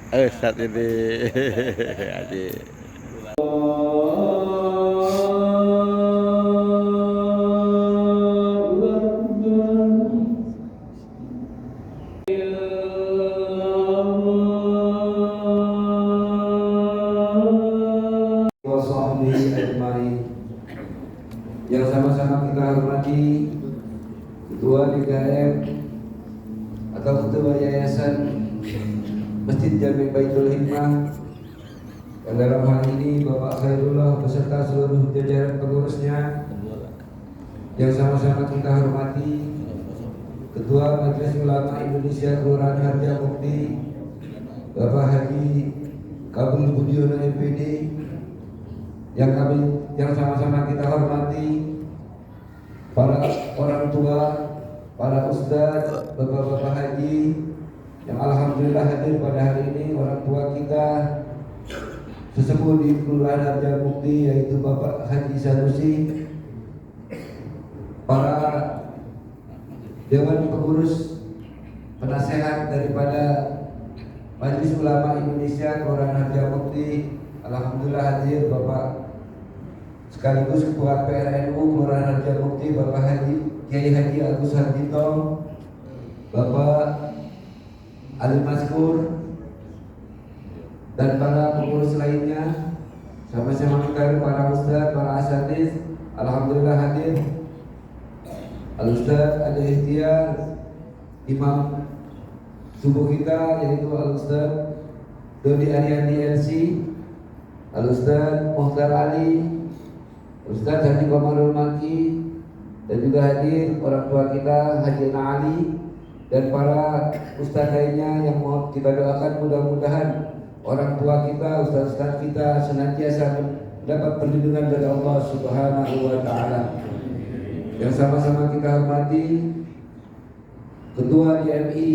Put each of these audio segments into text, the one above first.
Ustaz ini adik. Yang sama-sama kita hormati Ketua DKM atau Ketua Yayasan Masjid Jami Baitul Hikmah, yang dalam hal ini Bapak Khairullah beserta seluruh jajaran pengurusnya, yang sama-sama kita hormati Ketua Majelis Ulama Indonesia Kelurahan Harjamukti Bapak Haji Kabul Budiono MPD, yang sama-sama kita hormati para orang tua, para ustadz, bapak-bapak haji yang alhamdulillah hadir pada hari ini, orang tua kita sesepuh di Kelurahan Harjamukti yaitu Bapak Haji Sanusi, para dewan pengurus penasehat daripada Majelis Ulama Indonesia Kelurahan Harjamukti, alhamdulillah hadir Bapak sekaligus Ketua PRNU Kelurahan Harjamukti Bapak Kiai Haji Agus Harjito, Bapak Ali Maskur, dan para pengurus lainnya, sama-sama kita para ustadz, para asatidz, alhamdulillah hadir. Al-Ustadz Ade Ikhtiar, Imam subuh kita yaitu Al-Ustadz Dodi Ariandi LC, Al-Ustadz Muhtar Ali, Ustadz Haji Komarul Maki, dan juga hadir orang tua kita Haji Ali dan para ustadz lainnya yang mau kita doakan mudah-mudahan orang tua kita, ustadz-ustadz kita senantiasa mendapat perlindungan dari Allah Subhanahu wa Ta'ala. Yang sama-sama kita hormati Ketua DMI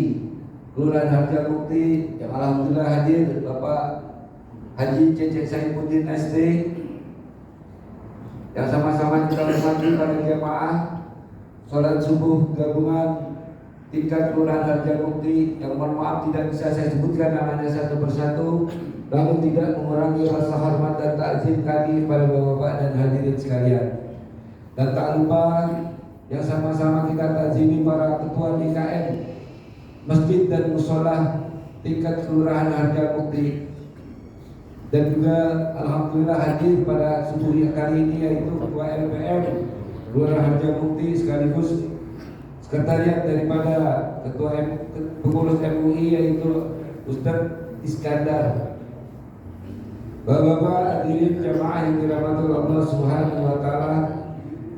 Kelurahan Harjamukti yang alhamdulillah hadir Bapak Haji Cecek Saifuddin ST, yang sama-sama kita hormati para jamaah sholat subuh gabungan tingkat Kelurahan Harjamukti yang mohon maaf tidak bisa saya sebutkan namanya satu persatu, namun tidak mengurangi rasa hormat dan ta'zim kami pada bapak-bapak dan hadirin sekalian. Dan tak lupa yang sama-sama kita ta'zimi para ketua DKM masjid dan mushola tingkat Kelurahan Harjamukti, dan juga alhamdulillah hadir pada subuh kali ini yaitu Ketua LPM Kelurahan Harjamukti sekaligus sekretariat daripada Ketua Pengurus MUI yaitu Ustadz Iskandar. Bapak-bapak hadirin jamaah yang dirahmati Allah Subhanahu wa Ta'ala,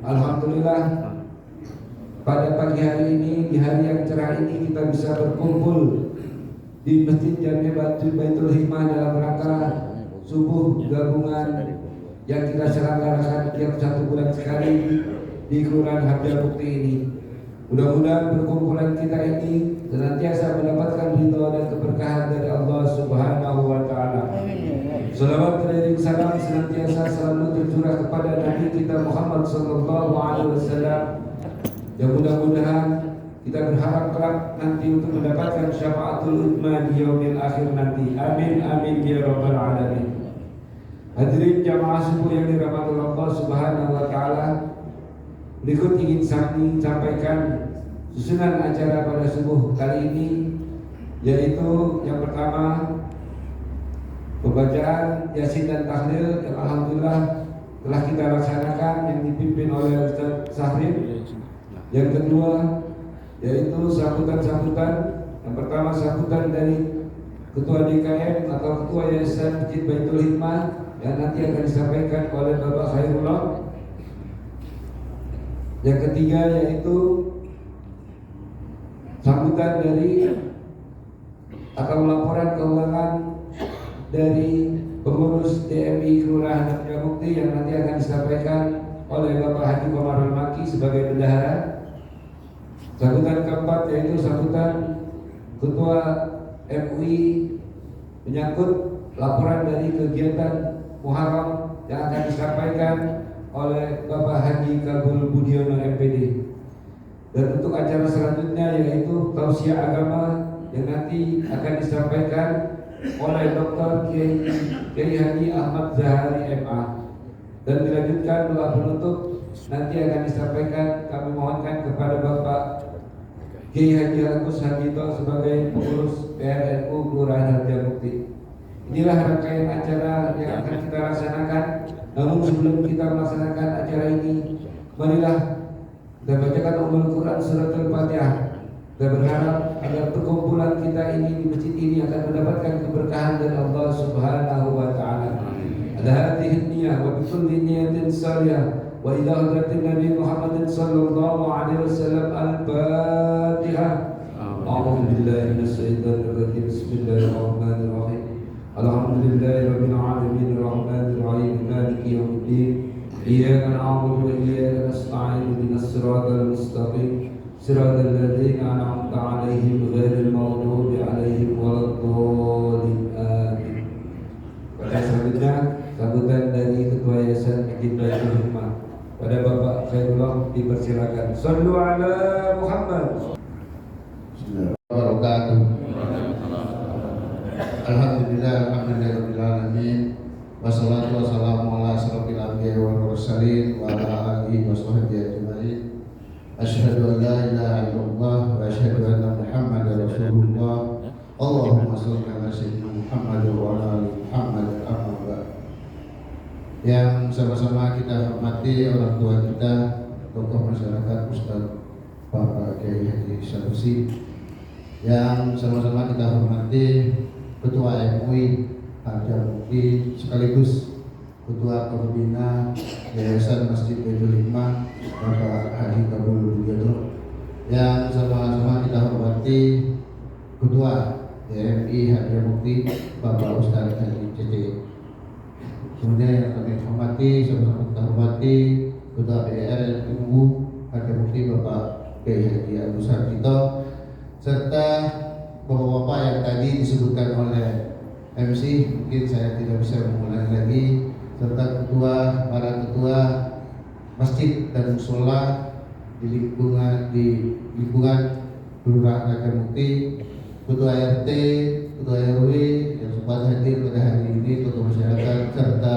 alhamdulillah pada pagi hari ini, di hari yang cerah ini, kita bisa berkumpul di Masjid Jami Baitul Hikmah dalam rangka subuh gabungan yang kita selenggarakan tiap 1 bulan sekali di Kelurahan Harjamukti ini. Mudah-mudahan perkumpulan kita ini senantiasa mendapatkan ridho dan keberkahan dari Allah Subhanahu wa Ta'ala. Salawat dan salam senantiasa selalu tercurah kepada Nabi kita Muhammad sallallahu alaihi wasallam, yang mudah-mudahan kita berharap kelak nanti untuk mendapatkan syafaatul udzma di yaumil akhir nanti. Amin amin ya rabbal alamin. Hadirin jamaah subuh yang dirahmati Allah Subhanahu wa Ta'ala, berikut ingin sampaikan susunan acara pada subuh kali ini, yaitu yang pertama pembacaan Yasin dan Tahlil yang alhamdulillah telah kita laksanakan yang dipimpin oleh Ustaz Sahrin. Yang kedua yaitu sambutan-sambutan. Yang pertama sambutan dari Ketua DKM atau Ketua Yayasan Masjid Baitul Hikmah yang nanti akan disampaikan oleh Bapak Khairullah. Yang ketiga yaitu sambutan dari atau laporan keuangan dari pengurus DMI Kelurahan Harjamukti yang nanti akan disampaikan oleh Bapak Haji Komarul Maki sebagai bendahara. Sambutan keempat yaitu sambutan Ketua MUI menyangkut laporan dari kegiatan Muharram yang akan disampaikan oleh Bapak Haji Kabul Budiono MPD. Dan untuk acara selanjutnya yaitu tausiah agama yang nanti akan disampaikan oleh Dr. Kiai Haji Ahmad Zahari MA, dan dilanjutkan doa penutup nanti akan disampaikan. Kami mohonkan kepada Bapak Kiai Haji Agus Hajito sebagai pengurus PRNU Kelurahan Harjamukti. Inilah rangkaian acara yang akan kita laksanakan. Namun sebelum kita melaksanakan acara ini, marilah kita bacakan Ummul Quran surat Al-Fatihah. Kita berharap agar perkumpulan kita ini di masjid ini akan mendapatkan keberkahan dari Allah Subhanahu wa taala. Ada hadihin niyah wa bikulli niyatin salihah wa ila hadratin Nabi Muhammad sallallahu alaihi wasallam. Al-Fatihah. A'udzu billahi minasyaitonir rajim. Bismillahirrahmanirrahim. Alhamdulillahirabbil alamin arrahmanir rahim maliki yaumiddin. Iyyaka na'budu wa iyyaka nasta'in ihdinas siratal mustaqim siratal ladzina an'amta 'alaihim ghairil maghdubi 'alaihim waladdallin. Amin. Pada selanjutnya sambutan dari Ketua Yayasan Masjid Baitul Hikmah pada Bapak Khairullah dipersilakan. Shallu ala Muhammad. Bismillahirrahmanirrahim. Alhamdulillahirabbil alamin. Wassalatu wassalamu ala asyrofil anbiya'i wal mursalin wa ala alihi washabbihi ajmain. Asyhadu an la ilaha illallah wa asyhadu anna Muhammadar Rasulullah. Allahumma shalli ala sayyidina Muhammad wa ala ali Muhammad. Amma ba'd. Yang sama-sama kita hormati orang tua kita, tokoh masyarakat Ustaz Bapak Kiai Haji Sanusi. Yang sama-sama kita hormati Ketua MUI Harjamukti sekaligus Ketua Pembina Yayasan Masjid Baitul Hikmah Bapak Haji Kabul Budiono. Yang sama-sama kita hormati Ketua DMI Harjamukti Bapak Ustaz Haji Cece. Kemudian yang kami hormati, sama-sama kita hormati Ketua PRNU Harjamukti Bapak Kiai Haji Agus Hajito, serta bapak-bapak yang tadi disebutkan oleh MC, mungkin saya tidak bisa mengulangi lagi, serta para ketua masjid dan mushola di lingkungan Kelurahan Harjamukti, ketua RT, ketua RW yang sempat hadir pada hari ini, tokoh masyarakat, serta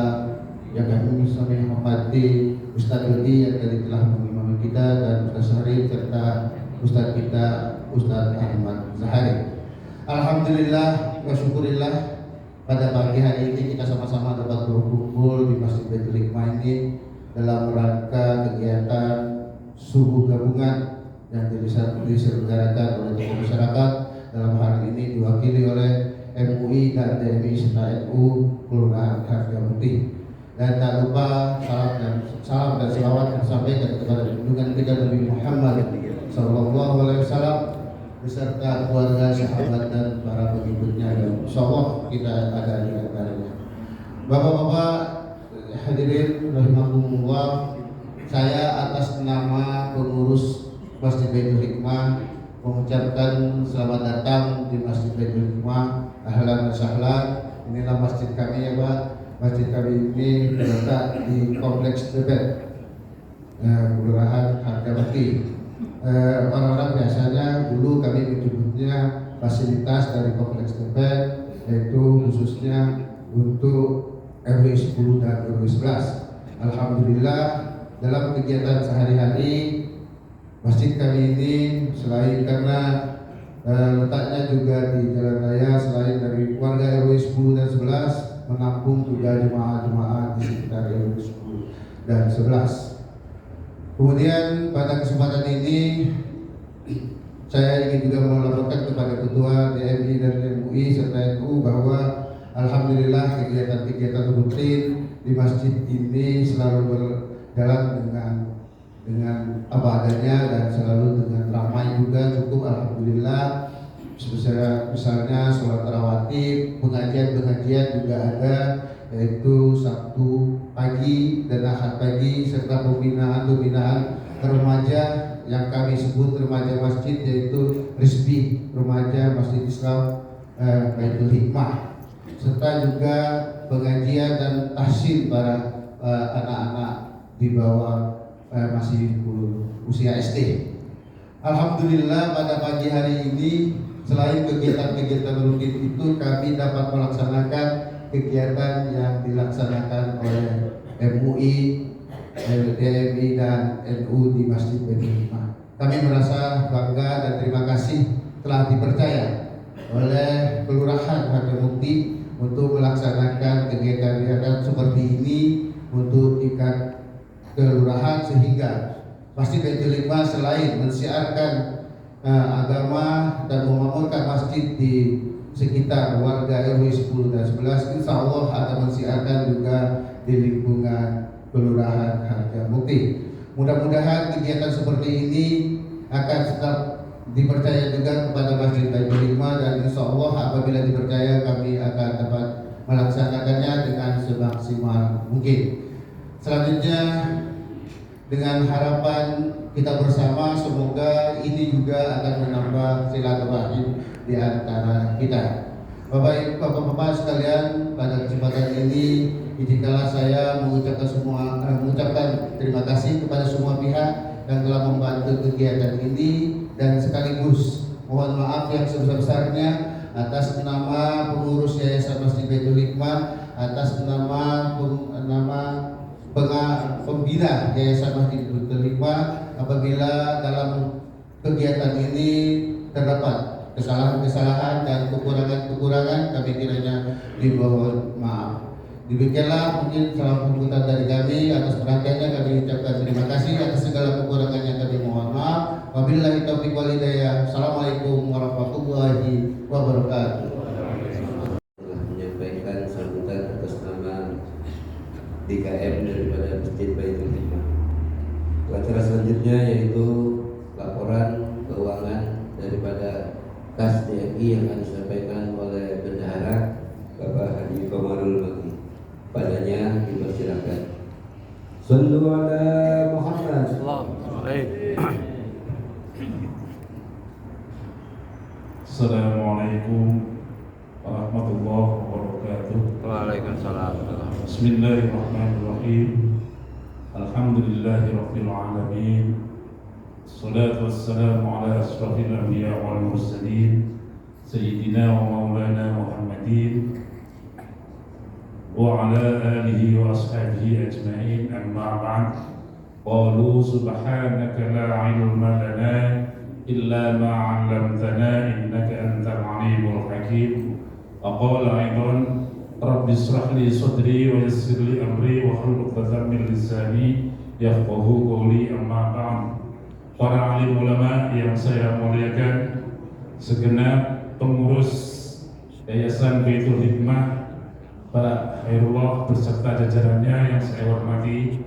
yang kami hormati Ustaz Yodi yang tadi telah mengimami kita, dan Ustaz Syarif, serta Ustaz kita Ustaz Ahmad Zahari. Alhamdulillah wa syukurillah, pada pagi hari ini kita sama-sama dapat berkumpul di Masjid Baitul Hikmah ini dalam rangka kegiatan subuh gabungan yang diselenggarakan oleh tokoh masyarakat, dalam hal ini diwakili oleh MUI dan DMI serta NU Kelurahan Harjamukti. Dan tak lupa salam dan selawat yang disampaikan kepada junjungan kita Nabi Muhammad sallallahu alaihi wasallam beserta keluarga, sahabat dan para pengikutnya, dan insyaallah kita ada di antaranya. Bapak-bapak hadirin rahimakumullah, saya atas nama pengurus Masjid Baitul Hikmah mengucapkan selamat datang di Masjid Baitul Hikmah. Ahlan wa sahlan. Inilah masjid kami ya Pak. Masjid kami ini terletak di Kompleks Tebet, Kelurahan Harjamukti. Orang-orang biasanya dulu kami menyebutnya fasilitas dari Kompleks Tebet, yaitu khususnya untuk RW 10 dan RW 11. Alhamdulillah, dalam kegiatan sehari-hari masjid kami ini selain karena letaknya juga di jalan raya, selain dari warga RW 10 dan 11 menampung juga jemaah-jemaah di sekitar RW 10 dan 11. Kemudian pada kesempatan ini saya ingin juga melaporkan kepada Ketua DMI dan MUI serta NU bahwa alhamdulillah kegiatan-kegiatan rutin di masjid ini selalu berjalan dengan apa adanya dan selalu dengan ramai juga, cukup alhamdulillah. Misalnya sholat tarawih, pengajian juga ada, yaitu Sabtu pagi dan Ahad pagi, serta pembinaan remaja yang kami sebut remaja masjid, yaitu Rizbi, remaja Masjid Islam Baitul Hikmah, serta juga pengajian dan tahsin para anak-anak di bawah masih usia SD. Alhamdulillah pada pagi hari ini Selain kegiatan-kegiatan rutin itu, kami dapat melaksanakan kegiatan yang dilaksanakan oleh MUI, DMI, dan NU di Masjid Baitul Hikmah. Kami merasa bangga dan terima kasih telah dipercaya oleh Kelurahan Harjamukti untuk melaksanakan kegiatan-kegiatan seperti ini untuk tingkat kelurahan, sehingga Masjid Baitul Hikmah selain mensiarkan agama dan memakmurkan masjid di sekitar warga RW 10 dan 11, insya Allah akan mensiarkan juga di lingkungan Kelurahan Harjamukti. Mudah-mudahan kegiatan seperti ini akan tetap dipercaya juga kepada Masjid Baitul Hikmah, dan insya Allah apabila dipercaya kami akan dapat melaksanakannya dengan semaksimal mungkin. Selanjutnya, dengan harapan kita bersama, semoga ini juga akan menambah silaturahim di antara kita. Bapak-bapak sekalian, pada kesempatan ini izinkanlah saya mengucapkan terima kasih kepada semua pihak yang telah membantu kegiatan ini, dan sekaligus mohon maaf yang sebesar-besarnya atas nama pengurus Yayasan Masjid Baitul Hikmah, atas nama pembina Yayasan Masjid Baitul Hikmah, apabila dalam kegiatan ini terdapat kesalahan-kesalahan dan kekurangan-kekurangan, kami kiranya dimohon maaf. Demikianlah mungkin salam sambutan dari kami. Atas perhatiannya kami ucapkan terima kasih, atas segala kekurangannya kami mohon maaf. Wabillahi taufiq wal hidayah. Assalamualaikum warahmatullahi wabarakatuh. Menyampaikan sambutan atas nama DKM daripada Masjid Baitul Hikmah. Acara selanjutnya yaitu laporan keuangan daripada kas DMI yang akan disampaikan oleh Bendahara Bapak Haji Komarul Maki. Padanya dipersilakan. Sallu ala Muhammad. Assalamualaikum warahmatullahi wabarakatuh. Waalaikumsalam. Bismillahirrahmanirrahim. Alhamdulillahirabbil alamin. Wassalatu wassalamu ala asyrafil anbiya wal mursalin sayyidina wa maulana Muhammadin wa ala alihi wa ashabihi ajma'in, amma ba'd. Qalu subhanaka la ilma lana illa ma 'allamtana innaka antal alimul hakim. Wa qala aidan rabbi ishrah li sadri wa yassir li amri wa hlul 'uqdatam min lisani yafqahu qawli, amma ba'd. Para alim ulama yang saya muliakan, segenap pengurus Yayasan Baitul Hikmah, Pak Khairullah beserta jajarannya yang saya hormati,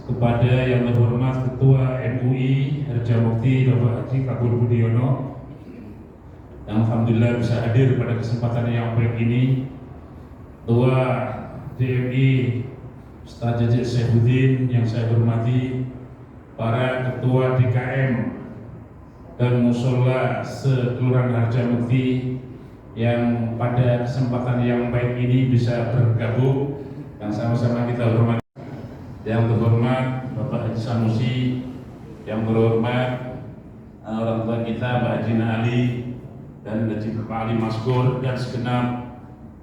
kepada yang terhormat Ketua MUI Harjamukti Bapak Haji Kabur Budiono, yang alhamdulillah bisa hadir pada kesempatan yang baik ini, Ketua DMI Ustaz Jajik Syaifuddin yang saya hormati, para ketua DKM dan musola se-Kelurahan Harjamukti yang pada kesempatan yang baik ini bisa bergabung, yang sama-sama kita hormati. Yang terhormat Bapak Haji Sanusi, yang terhormat orang tua kita Pak Haji Ali dan Haji Bapak Ali Maskur, dan segenap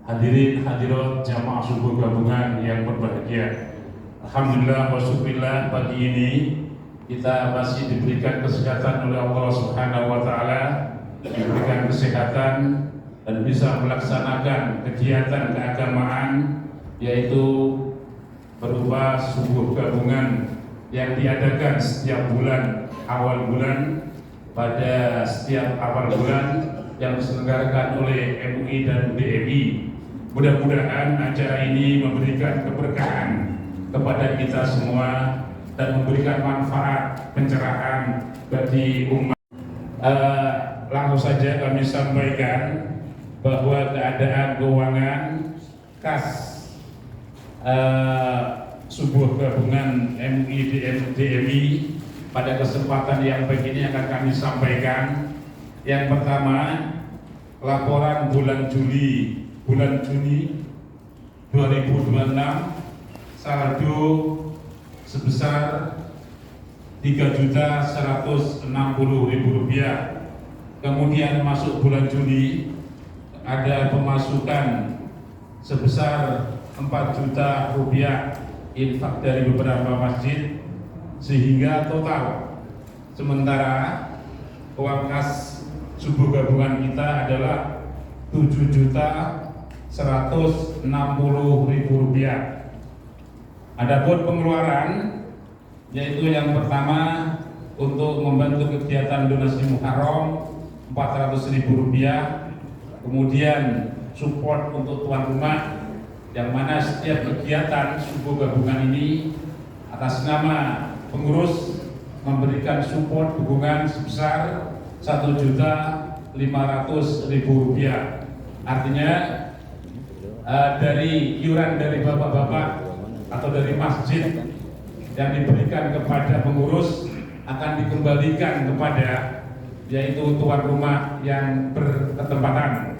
hadirin hadirat jamaah subuh gabungan yang berbahagia. Alhamdulillah wa syukurillah, pagi ini kita masih diberikan kesehatan oleh Allah Subhanahu wa Ta'ala, diberikan kesehatan dan bisa melaksanakan kegiatan keagamaan, yaitu berupa subuh gabungan yang diadakan setiap bulan awal bulan, pada setiap awal bulan yang diselenggarakan oleh MUI dan DMI. Mudah-mudahan acara ini memberikan keberkahan kepada kita semua dan memberikan manfaat pencerahan bagi umat. Langsung saja kami sampaikan bahwa keadaan keuangan kas subuh gabungan MUI DMI pada kesempatan yang begini akan kami sampaikan. Yang pertama, laporan bulan Juni 2026 saldo sebesar Rp3.160.000. kemudian masuk bulan Juli ada pemasukan sebesar 4 juta rupiah infak dari beberapa masjid, sehingga total sementara uang kas subuh gabungan kita adalah 7.160.000 rupiah. Adapun pengeluaran yaitu yang pertama untuk membantu kegiatan donasi Muharram 400.000 rupiah, kemudian support untuk tuan rumah yang mana setiap kegiatan subuh gabungan ini atas nama pengurus memberikan support dukungan sebesar 1.500.000 rupiah. Artinya dari iuran dari bapak-bapak atau dari masjid yang diberikan kepada pengurus akan dikembalikan kepada yaitu tuan rumah yang berketempatan,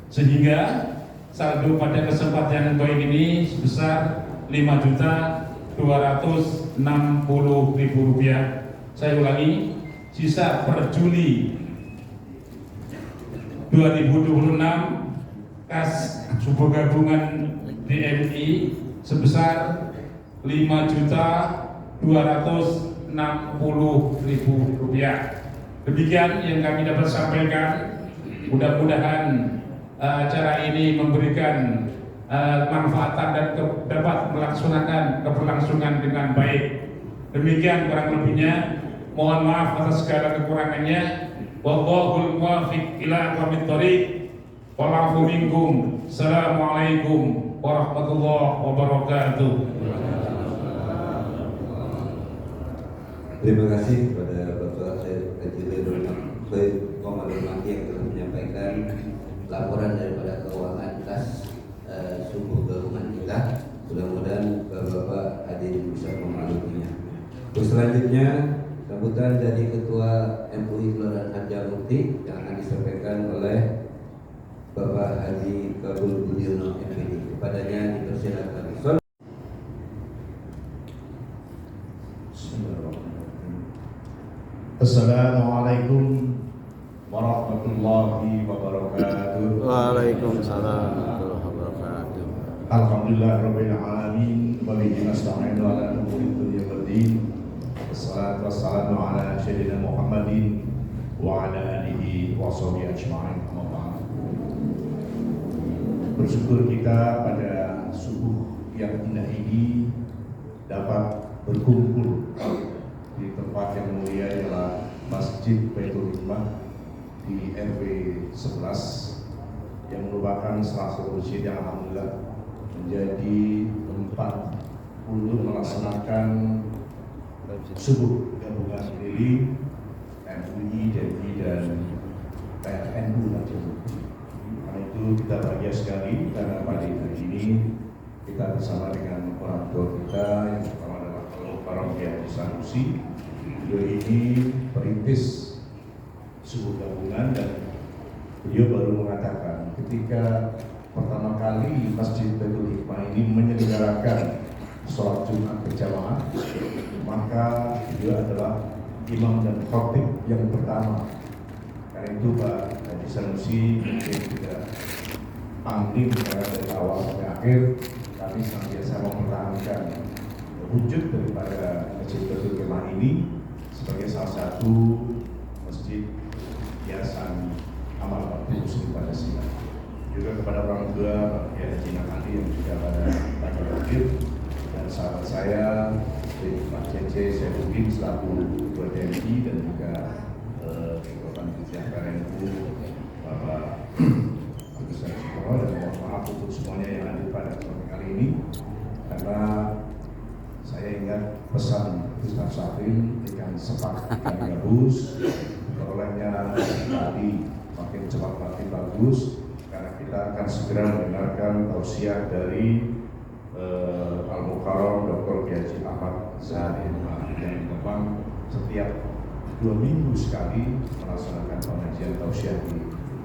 sehingga saldo pada kesempatan koin ini sebesar 5.260.000 rupiah. Saya ulangi, sisa per Juli 2026 kas subuh gabungan DMI sebesar 5.260.000 rupiah. Demikian yang kami dapat sampaikan. Mudah-mudahan acara ini memberikan manfaatan dan dapat melaksanakan keberlangsungan dengan baik. Demikian kurang lebihnya. Mohon maaf atas segala kekurangannya. Wallahul muwaffiq ila aqwamit thoriq. Wallahu minkum. Assalamualaikum warahmatullahi wabarakatuh. Terima kasih kepada Bapak Haji Komarudin Maki yang telah menyampaikan laporan daripada keuangan kas subuh gabungan kita. Mudah-mudahan Bapak hadirin bisa memakluminya. Terus selanjutnya sambutan dari Ketua MUI Kelurahan Harjamukti yang akan disampaikan oleh Bapak Haji Kabul Budiono MPD. Kepadanya dipersilakan. Assalamualaikum warahmatullahi wabarakatuh. Waalaikumsalam warahmatullahi wabarakatuh. Alhamdulillah rabbil alamin wa bihi nasta'inu ala umuri dunya waddin. Wassalatu wassalamu ala sayyidina Muhammadin wa ala alihi wa sahbihi ajma'in. Amma ba'd. Bersyukur kita pada subuh yang indah ini dapat berkumpul di tempat yang mulia ialah Masjid Baitul Hikmah di RW 11 yang merupakan salah satu masjid yang alhamdulillah menjadi tempat untuk melaksanakan subuh gabungan sendiri MUI, DMI dan PNU. Karena itu kita bahagia sekali karena pada hari ini kita bersama dengan orang tua kita yang pertama adalah Al-Mukarram Kiai Haji Sanusi. Beliau ini perintis subuh gabungan dan beliau baru mengatakan ketika pertama kali Masjid Baitul Hikmah ini menyelenggarakan sholat Jumat berjamaah, maka beliau adalah imam dan khatib yang pertama. Karena itu Pak Haji Sanusi mungkin tidak panglim dari awal sampai akhir, kami senantiasa mempertahankan wujud daripada Masjid Baitul Hikmah ini sebagai salah satu masjid hiasan amal bakti muslim pada Sinar. Juga kepada orang tua Pak Kiai Haji Nakandi yang juga pada pagi hadir, dan sahabat saya Pak Cece Saifuddin selaku Ketua DMI dan juga Ketua Panitia PNU Bapak Agus Sukoro, dan mohon maaf untuk semuanya yang hadir pada kesempatan kali ini karena saya ingat pesan Ustaz Syafrin dengan sepak ikan gabus, perolehnya tadi makin cepat makin bagus karena kita akan segera mendengarkan tausiah dari Al-Mukarram Dr. Kiai Haji Ahmad Zahid yang memang setiap 2 minggu sekali melaksanakan pengajian tausiah di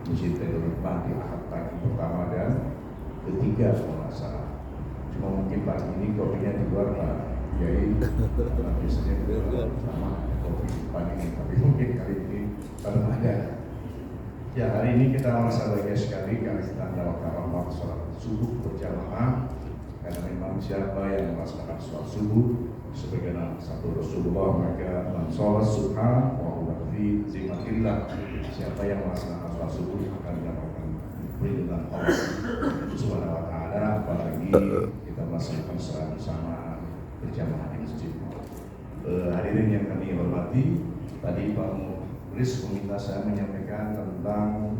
Masjid Baitul Hikmah di Ahad pagi pertama dan ketiga kalau cuma mungkin pagi ini kopinya di luar Pak Kiai, karena biasanya kita sama kopi pagi ini, tapi mungkin kali ini belum ada. Ya, hari ini kita merasa bahagia sekali karena kita mendapatkan waktu sholat subuh berjamaah. Karena memang siapa yang melaksanakan sholat subuh sebagaimana sabda Rasulullah, maka man sholat subha wa huwa fi zimatillah. Siapa yang melaksanakan sholat subuh akan mendapatkan perlindungan Allah Subhanahu wa taala, apalagi kita melaksanakan sholat bersama berjamaah di masjid. Hadirin yang kami hormati, tadi Pak Muris meminta saya menyampaikan tentang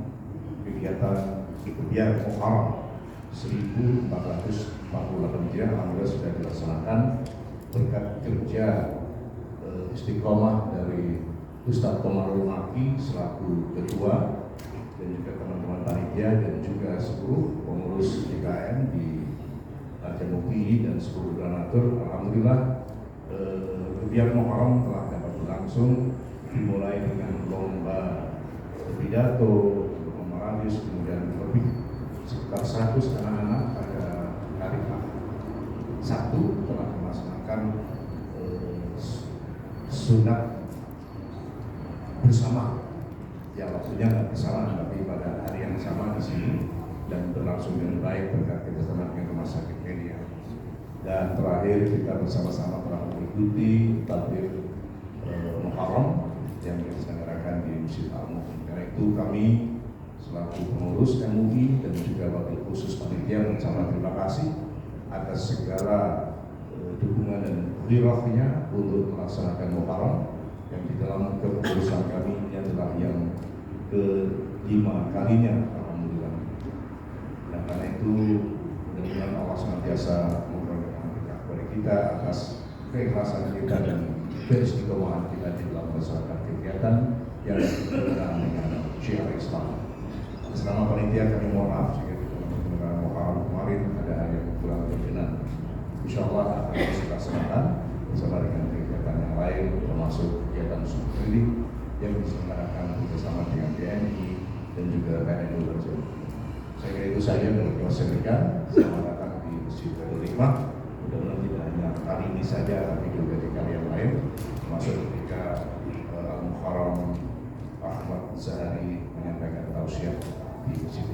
kegiatan Biar Muharram 1448 Hijriah. Alhamdulillah sudah dilaksanakan berkat kerja istiqomah dari Ustadz Komarul Maki selaku ketua dan juga teman-teman panitia dan juga seluruh pengurus DKM di Jamukti dan seluruh donatur. Alhamdulillah Biar Muharram telah dapat berlangsung, dimulai dengan lomba pidato, meralis, kemudian lebih sekitar 100 anak-anak pada hari Sabtu telah melaksanakan sunat bersama. Ya, waktunya nggak bersamaan, tapi pada hari yang sama di sini dan berlangsung dengan baik berkat kerjasama dengan Rumah Sakit Media. Dan terakhir kita bersama-sama telah mengikuti takbir Muharram yang diselenggarakan di Masjid Al-Mu'min. Karena itu kami selaku pengurus MUI dan juga wakil khusus panitia mengucapkan terima kasih atas segala dukungan dan khilafnya untuk melaksanakan Muharram yang di dalam kepengurusan kami ini adalah yang ke-5 kalinya, alhamdulillah. Dan karena itu mudah-mudahan Allah senantiasa memberikan berkah kepada kita atas keikhlasan kita dan keistiqomahan kita di dalam melaksanakan kegiatan yang berkenaan dengan syiar Islam. Selama panitia kami mohon maaf jika kita menggunakan Muharram kemarin ada hal yang kurang berkenan. Insya Allah akan kita laksanakan bersama dengan kegiatan yang lain, termasuk kegiatan subsidi yang diselenggarakan bersama dengan TNI dan juga PNU Berjaya. Saya kira itu saja dari Wassalamualaikum. Selamat datang di Masjid Darul Hikmah. Mudah-mudahan tidak hanya kali ini saja, tapi juga di kali yang lain, termasuk ketika Al-Muharram Ahmad Zahari menyampaikan tausiah di masjid.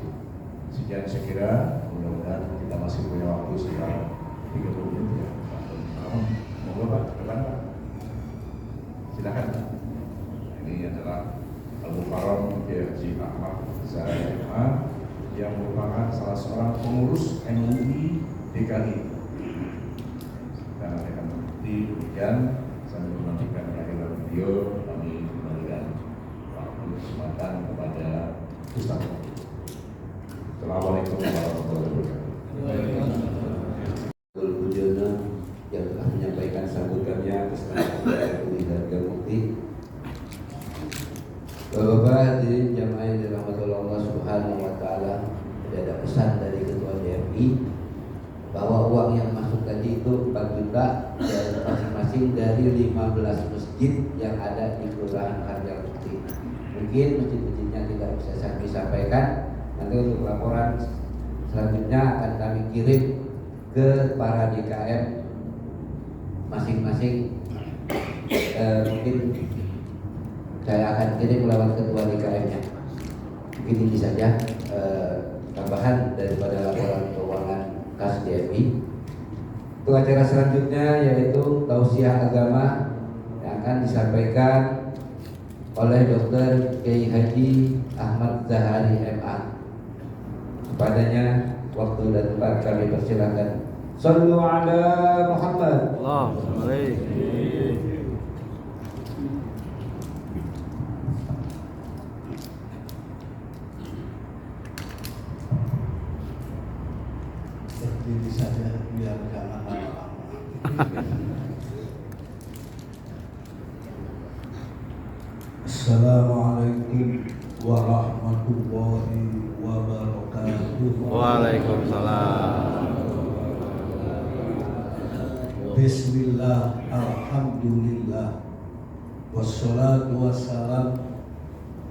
Sekian saya kira, mudah-mudahan kita masih punya waktu sekitar 30 menit ya. Monggo Pak, depan Pak. Silakan. Ini adalah Al-Muharram Haji Ahmad Zahari yang merupakan salah seorang pengurus MUI DKI. Karena akan bukti demikian sambil menantikan kehadiran beliau, kami kembalikan waktu kesempatan kepada Ustaz. Assalamualaikum warahmatullahi wabarakatuh. Budiono yang telah menyampaikan sambutannya bersama MUI dan Jamukti. Bapak-bapak hadirin jamaah yang dirahmati Allah Subhanahu wa taala, ada pesan dari Ketua DMI bahwa uang yang masuk tadi itu 4 juta dan masing-masing dari 15 masjid yang ada di Kelurahan Harjamukti. Mungkin masjid-masjidnya tidak bisa kami sampaikan. Nanti untuk laporan selanjutnya akan kami kirim ke para DKM masing-masing. Mungkin saya akan kirim lewat ketua DKM-nya. Mungkin ini saja tambahan daripada laporan keuangan kas DMI. Untuk acara selanjutnya yaitu tausiah agama yang akan disampaikan oleh Dr. Kiai Haji Ahmad Zahari MA. Kepadanya waktu dan tempat kami persilakan. Sallu ala Muhammad. Allahumma barik. Berdiri saja biar jangan lama-lama. Assalamualaikum warahmatullahi wabarakatuh. Waalaikumsalam. Bismillah, alhamdulillah, wassalatu wassalam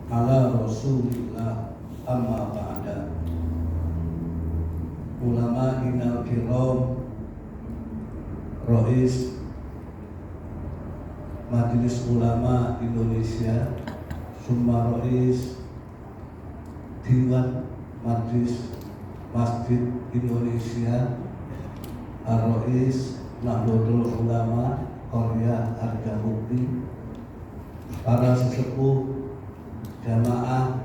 ala rasulillah, amma ba'da. Ulama inal kiram, Rais Majelis Ulama Indonesia, Summa Rais Dewan Majelis Masjid Indonesia, Ar-Rais Nahdlatul Ulama Korea Harjamukti, para sesepuh jamaah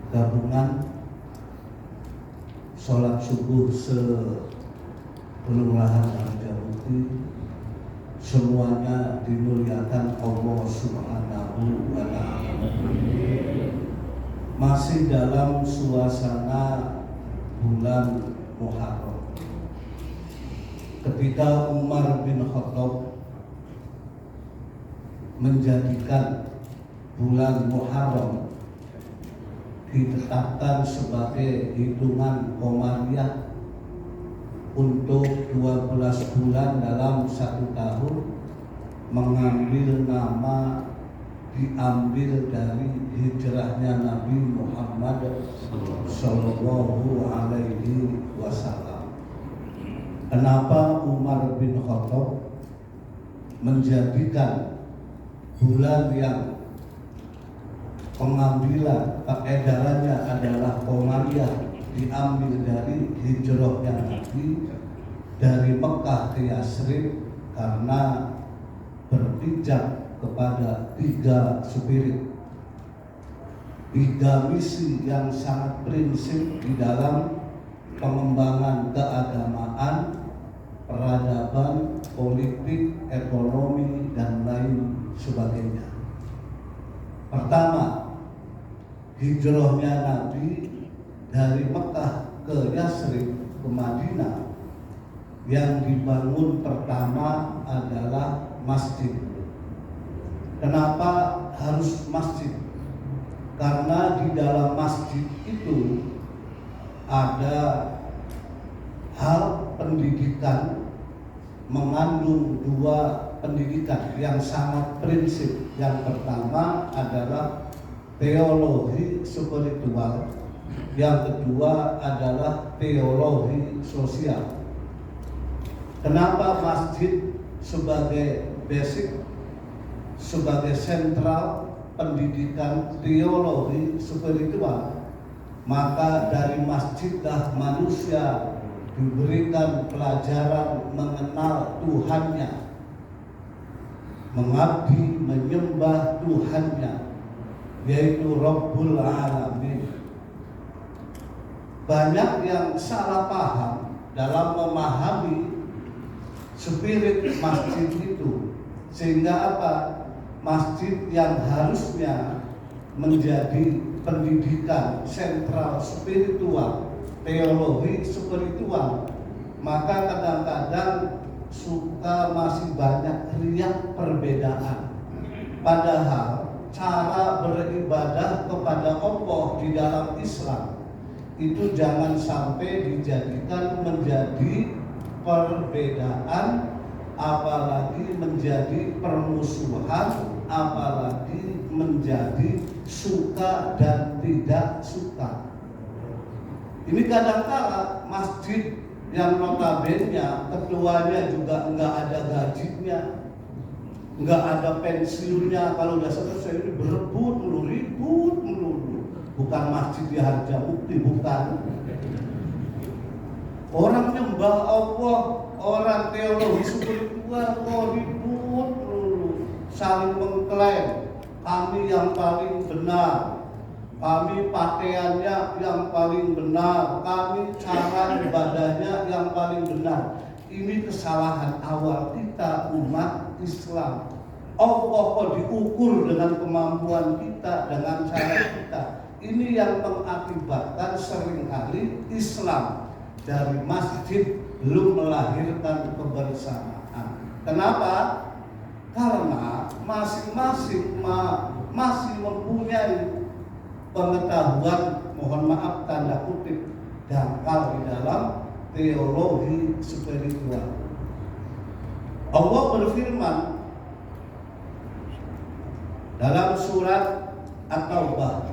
gabungan sholat subuh Kelurahan Harjamukti, semuanya dimuliakan Allah Subhanahu wa Ta'ala. Masih dalam suasana bulan Muharram, ketika Umar bin Khattab menjadikan bulan Muharram ditetapkan sebagai hitungan Qamariyah untuk 12 bulan dalam 1 tahun, mengambil nama diambil dari hijrahnya Nabi Muhammad Sallallahu Alaihi Wasallam. Kenapa Umar bin Khattab menjadikan bulan yang pengambilan peredarannya adalah Qamariyah diambil dari hijrahnya Nabi dari Mekah ke Yasrib, karena berpijak kepada 3 spirit, 3 misi yang sangat prinsip di dalam pengembangan keagamaan, peradaban, politik, ekonomi, dan lain sebagainya. Pertama, hijrahnya Nabi dari Mekah ke Yasrib ke Madinah, yang dibangun pertama adalah masjid. Kenapa harus masjid? Karena di dalam masjid itu ada hal pendidikan, mengandung 2 pendidikan yang sangat prinsip. Yang pertama adalah teologi spiritual, yang kedua adalah teologi sosial. Kenapa masjid sebagai basic, sebagai sentral pendidikan teologi spiritual? Maka dari masjidlah manusia diberikan pelajaran mengenal Tuhannya, mengabdi menyembah Tuhannya, yaitu Rabbul Alamin. Banyak yang salah paham dalam memahami spirit masjid itu, sehingga apa? Masjid yang harusnya menjadi pendidikan sentral spiritual, teologi spiritual, maka kadang-kadang suka masih banyak riak perbedaan. Padahal cara beribadah kepada Allah di dalam Islam itu jangan sampai dijadikan menjadi perbedaan, apalagi menjadi permusuhan, apalagi menjadi suka dan tidak suka. Ini kadang-kala masjid yang notabene ketuanya juga enggak ada gajinya, enggak ada pensiunnya, kalau udah selesai ini berebut ribut melulu. Bukan masjid di Harjamukti, bukan. Orang nyembah Allah, orang teologi spiritual kok ribut melulu, saling mengklaim kami yang paling benar, kami pakaiannya yang paling benar, kami cara ibadahnya yang paling benar. Ini kesalahan awal kita umat Islam. Allah kok diukur dengan kemampuan kita, dengan cara kita. Ini yang mengakibatkan seringkali Islam dari masjid belum melahirkan kebersamaan. Kenapa? Karena masing-masing masih mempunyai pengetahuan, mohon maaf tanda kutip, dangkal di dalam teologi spiritual. Allah berfirman dalam surat At-Taubah,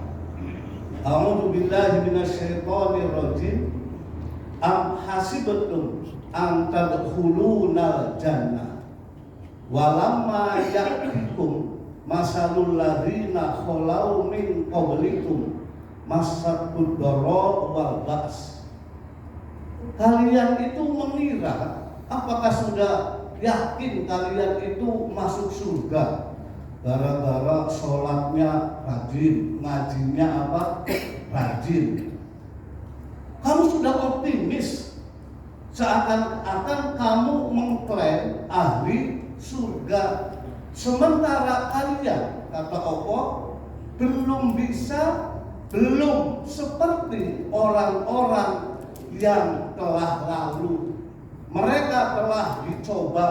A'udzu billahi minasyaitonir rajim. Am hasibtum an tadkhulunal jannah walamma ya'tikum masalul ladzina khalau min qablikum masatud doro wal ba's. Kalian itu mengira, apakah sudah yakin kalian itu masuk surga gara-gara sholatnya rajin, ngajinya apa? Rajin. Kamu sudah optimis, seakan-akan kamu mengklaim ahli surga, sementara kalian, kata Allah, belum seperti orang-orang yang telah lalu. Mereka telah dicoba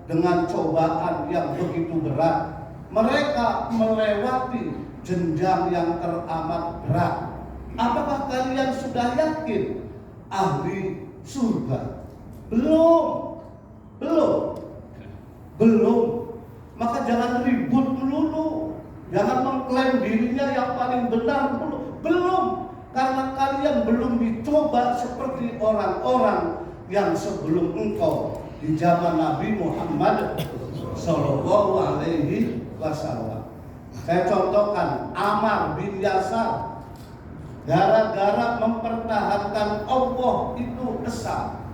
dengan cobaan yang begitu berat. Mereka melewati jenjang yang teramat berat. Apakah kalian sudah yakin ahli surga? Belum. Maka jangan ribut melulu. Jangan mengklaim dirinya yang paling benar dulu. Belum. Karena kalian belum dicoba seperti orang-orang yang sebelum engkau di zaman Nabi Muhammad Sallallahu Alaihi Wasallam. Saya contohkan Ammar bin Yasar, gara-gara mempertahankan Allah itu kesal.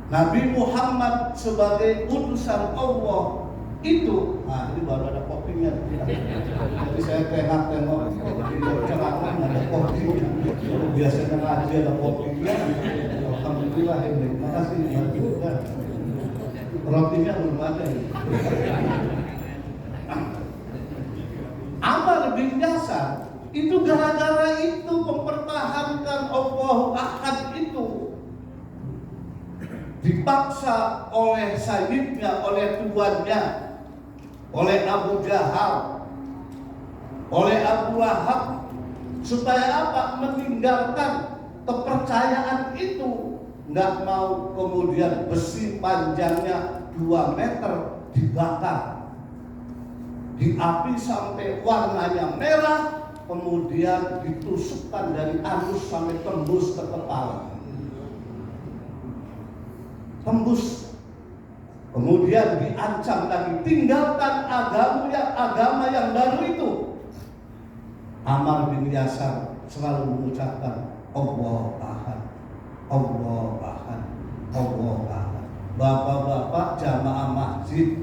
Nabi Muhammad sebagai utusan Allah itu, ini baru ada kopinya. Jadi saya tengok ceramah ada kopinya. Biasanya ngaji ada kopinya. Alhamdulillah ini. Makasih juga. Rotinya belum ada. Ammar bin Yasar itu gara-gara itu mempertahankan Allahu Ahad itu dipaksa oleh sayyidnya, oleh tuannya, oleh Abu Jahal, oleh Abu Lahab, supaya apa? Meninggalkan kepercayaan itu, nggak mau kemudian besi panjangnya 2 meter dibakar di api sampai warnanya merah, kemudian ditusukkan dari anus sampai tembus ke kepala. Tembus. Kemudian diancam lagi, tinggalkan agama yang baru itu. Ammar bin Yasar selalu mengucapkan Allah Ahad, Allah Ahad, Allah Ahad. Bapak-bapak jamaah masjid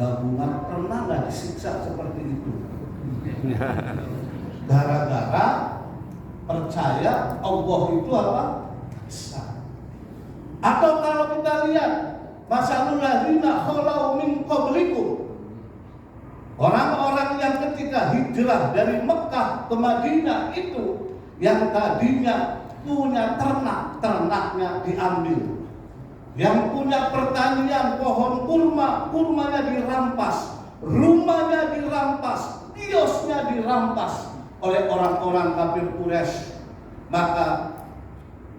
gabungan pernah nggak disiksa seperti itu? Gara-gara percaya Allah itu apa? Besar. Atau kalau kita lihat masalul ladzina khalau min qablikum, orang-orang yang ketika hijrah dari Mekah ke Madinah itu, yang tadinya punya ternak, ternaknya diambil. Yang punya pertanian pohon kurma, kurmanya dirampas. Rumahnya dirampas, kiosnya dirampas oleh orang-orang kafir Quraisy. Maka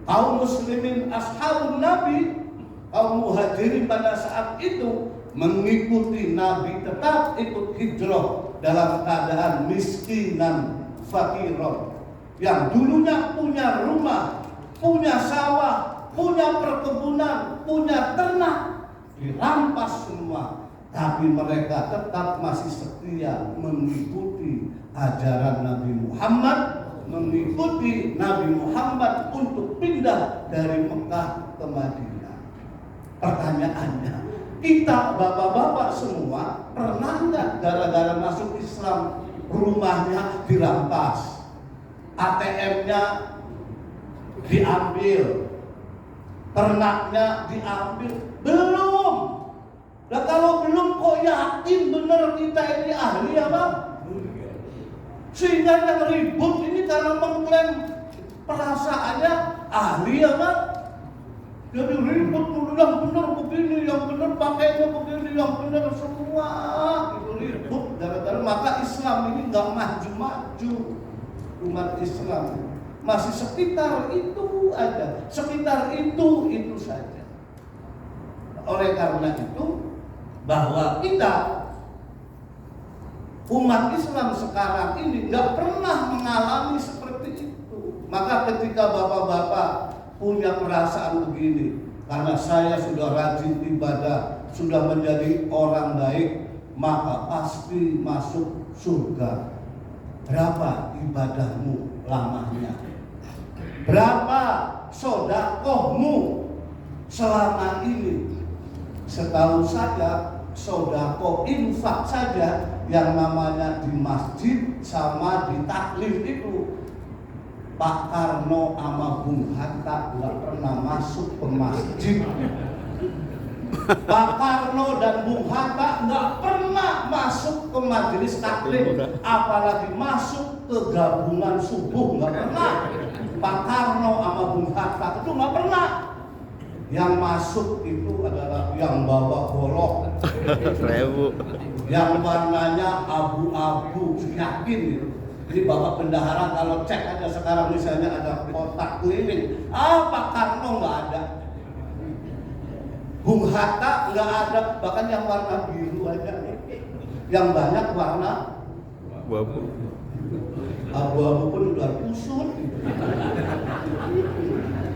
kaum muslimin ashabun Nabi, kaum muhajirin pada saat itu mengikuti Nabi, tetap ikut hijrah dalam keadaan miskinan fakiron. Yang dulunya punya rumah, punya sawah, punya perkebunan, punya ternak, dirampas semua. Tapi mereka tetap masih setia mengikuti ajaran Nabi Muhammad, mengikuti Nabi Muhammad untuk pindah dari Mekah ke Madinah. Pertanyaannya, kita bapak-bapak semua pernah nggak gara-gara masuk Islam rumahnya dirampas, ATM-nya diambil, ternaknya diambil? Belum. Nah kalau belum, kok yakin benar kita ini ahli apa? Sehingga yang ribut ini karena mengklaim perasaannya ahli apa? Jadi ribut dulu, yang benar begini, yang benar pakainya begini, yang benar semua itu ribut gara-gara. Maka Islam ini nggak maju-maju. Umat Islam masih sekitar itu aja, sekitar itu saja. Oleh karena itu, bahwa kita umat Islam sekarang ini nggak pernah mengalami seperti itu. Maka ketika bapak-bapak punya perasaan begini, karena saya sudah rajin ibadah, sudah menjadi orang baik, maka pasti masuk surga. berapa ibadahmu lamanya? Berapa sodakohmu selama ini? Setahu saya sodako infak saja yang namanya di masjid sama di taklim itu, Pak Karno sama Bung Hatta nggak pernah masuk ke masjid. Pak Karno dan Bung Hatta nggak pernah masuk ke majelis taklim, apalagi masuk ke gabungan subuh, nggak pernah. Pak Karno sama Bung Hatta itu nggak pernah. Yang masuk itu adalah yang bawa golok, yang warnanya abu-abu, yakin. Jadi Bapak Bendahara kalau cek aja sekarang misalnya ada kotak keliling, Pak Karno nggak ada, Bung Hatta nggak ada, bahkan yang warna biru aja, yang banyak warna abu-abu pun udah kusut.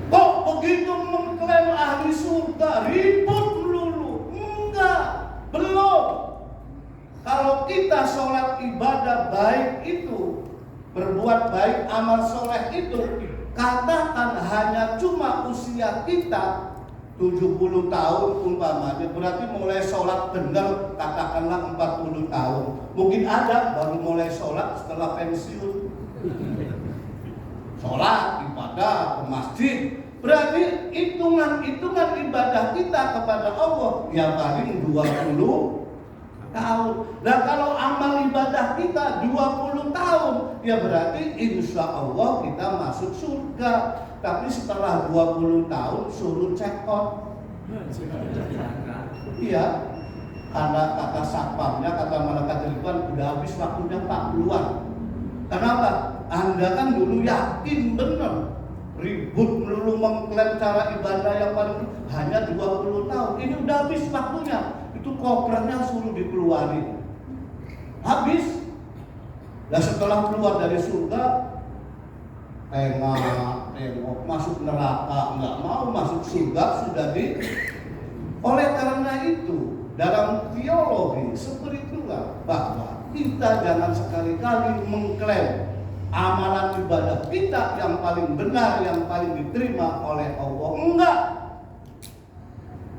Kok begitu mengklaim ahli surga ribut melulu? Enggak, belum. Kalau kita sholat ibadah baik itu, berbuat baik amal soleh itu, katakan hanya cuma usia kita 70 tahun umpamanya, berarti mulai sholat benar katakanlah 40 tahun. Mungkin ada baru mulai sholat setelah pensiun. Sholat, ibadah, ke masjid, berarti hitungan ibadah kita kepada Allah ya paling 20 tahun. Nah kalau amal ibadah kita 20 tahun, ya berarti insya Allah kita masuk surga. Tapi setelah 20 tahun suruh check out. Iya, karena kata satpamnya, kata malaikat depan udah habis waktunya Pak keluar. Kenapa? Anda kan dulu yakin benar, ribut melulu mengklaim cara ibadah yang paling hanya 20 tahun. Ini udah habis waktunya. Itu kopernya suruh dikeluarin. Habis. Dan setelah keluar dari surga, tengok masuk neraka, nggak mau masuk surga, sudah di. Oleh karena itu, dalam teologi spiritual bahwa kita jangan sekali-kali mengklaim amalan ibadah kita yang paling benar, yang paling diterima oleh Allah. Enggak.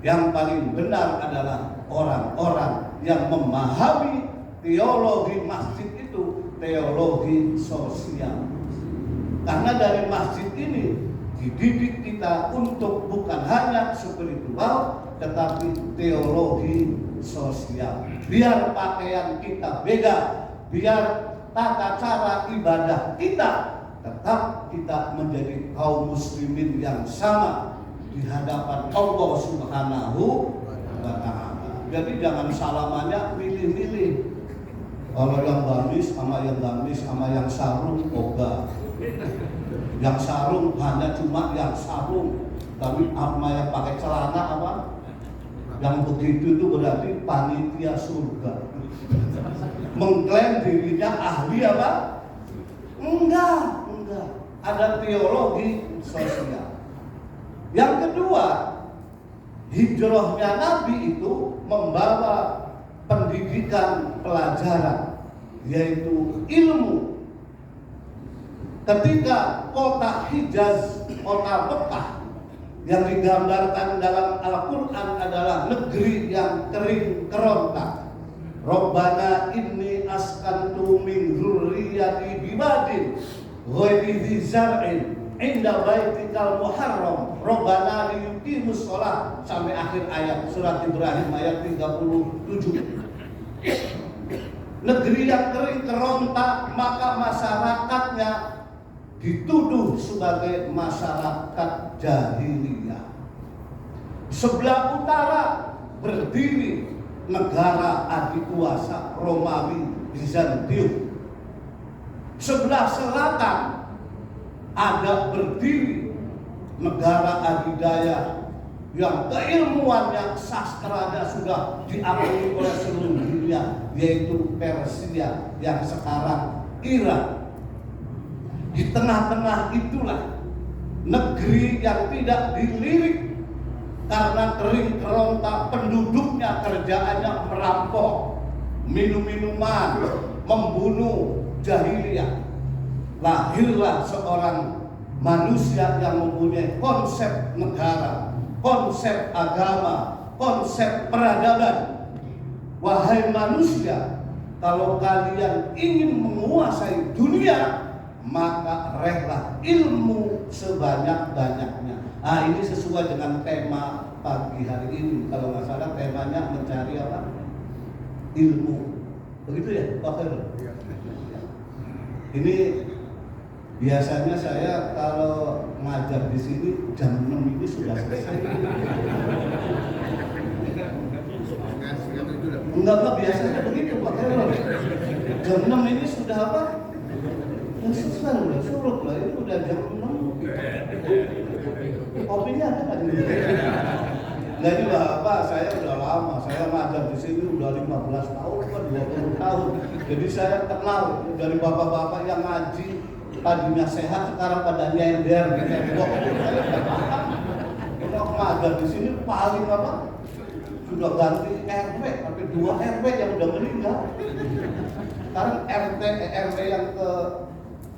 Yang paling benar adalah orang-orang yang memahami teologi masjid itu, teologi sosial. Karena dari masjid ini dididik kita untuk bukan hanya spiritual, tetapi teologi sosial. Biar pakaian kita beda, biar tata cara ibadah kita tetap kita menjadi kaum muslimin yang sama di hadapan Allah Subhanahu wa Ta'ala. Jadi jangan salamannya milih-milih. Kalau yang gamis sama yang gamis sama yang sarung, oga. Yang sarung hanya cuma yang sarung. Tapi sama yang pakai celana apa? Yang begitu itu berarti panitia surga. Mengklaim dirinya ahli apa? Enggak. Ada teologi sosial. Yang kedua, hijrahnya Nabi itu membawa pendidikan pelajaran, yaitu ilmu. Ketika kota Hijaz, kota Mekah yang digambarkan dalam Al-Quran adalah negeri yang kering kerontang. Rabbana inni askantu min dzurriyyati biwadin ghairi dzi zar'in inda baitikal muharram Rabbana liyuqimus shalah, sampai akhir ayat surat Ibrahim ayat 37. Negeri yang kering kerontang, maka masyarakatnya dituduh sebagai masyarakat jahiliyah. Sebelah utara berdiri negara adikuasa Romawi Bizantium. Sebelah selatan ada berdiri negara adidaya yang keilmuannya, sastranya sudah diakui oleh seluruh dunia, yaitu Persia yang sekarang Iran. Di tengah-tengah itulah negeri yang tidak dilirik karena kering kerontang, penduduknya kerjaannya merampok, minum-minuman, membunuh, jahiliyah lahirlah seorang manusia yang mempunyai konsep negara, konsep agama, konsep peradaban. Wahai manusia, kalau kalian ingin menguasai dunia, maka raihlah ilmu sebanyak-banyaknya. Ah, ini sesuai dengan tema pagi hari ini. Kalau nggak salah temanya mencari apa? Ilmu. Begitu ya, Pak Heru? Ini biasanya saya kalau ngajar di sini jam 6 ini sudah selesai. Enggak, biasanya begitu Pak Heru. Jam 6 ini sudah apa? Selesai udah surut lah, ini udah jam 6. Kopinya ada nggak di sini? Nah ini apa? Saya udah lama, saya ngajar di sini udah 15 tahun, 20 tahun. Jadi saya kenal dari bapak-bapak yang ngaji tadinya sehat, sekarang pada nyender di tembok. Saya udah paham. Kalau ngajar di sini paling apa? Sudah ganti RW, tapi 2 RW yang udah meninggal. Sekarang RW yang ke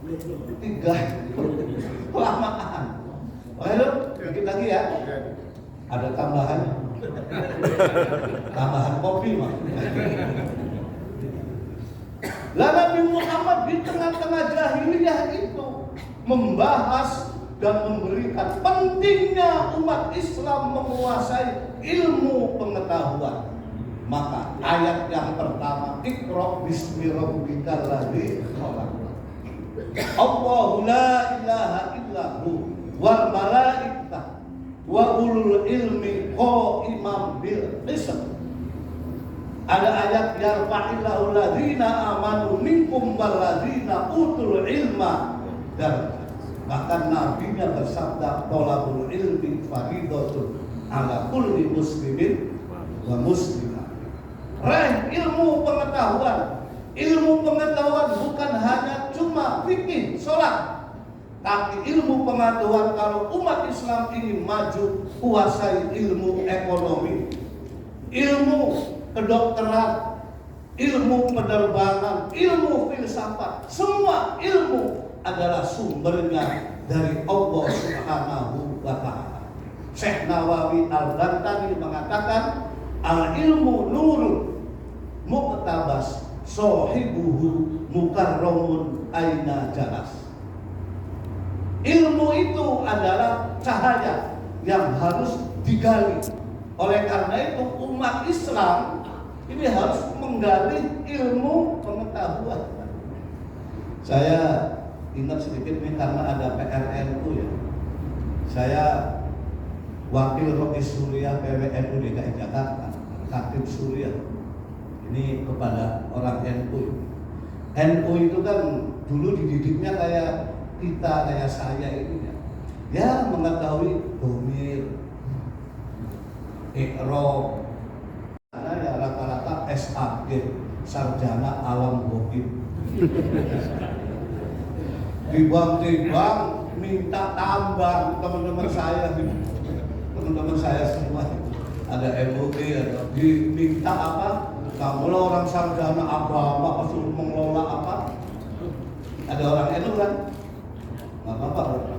3 kelamaan. Halo, dikit lagi ya. Ada tambahan kopi mah. Lah Nabi Muhammad di tengah-tengah jahiliyah itu membahas dan memberikan pentingnya umat Islam menguasai ilmu pengetahuan. Maka ayat yang pertama, Iqra bismi rabbikal ladzi khalaq. Allahu la ilaha illahu wal malaikah wa ulul ilmi qaiman bil qism. Ada ayat yarfa'illahu ladzina amanu minkum wal ladzina utul ilma darajat. Bahkan nabinya bersabda thalabul ilmi fardhatun ala kulli muslimin wa muslimah. Raih ilmu pengetahuan. Ilmu pengetahuan bukan hanya cuma fikih, sholat, tapi ilmu pengetahuan kalau umat Islam ingin maju, kuasai ilmu ekonomi, ilmu kedokteran, ilmu penerbangan, ilmu filsafat. Semua ilmu adalah sumbernya dari Allah Subhanahu wa Ta'ala. Syekh Nawawi Al-Bantani mengatakan, al-ilmu nurun muqtabas sohibuhu mukarramun aina jalas. Ilmu itu adalah cahaya yang harus digali. Oleh karena itu umat Islam ini harus menggali ilmu pengetahuan. Saya ingat sedikit nih karena ada PRNU ya. Saya Wakil Rois Suriah PWNU DKI Jakarta, Khatib Suriah. Ini kepada orang NU. NU itu kan dulu dididiknya kayak kita, kayak saya ini ya. Ya mengetahui domir, ikro, karena ya rata-rata SAG, sarjana alam goib. Timbang-timbang minta tambang teman-teman saya semua ada MUI atau diminta apa? Kamu orang sarjana agama suruh mengelola apa? Ada orang NU kan? Nggak apa-apa.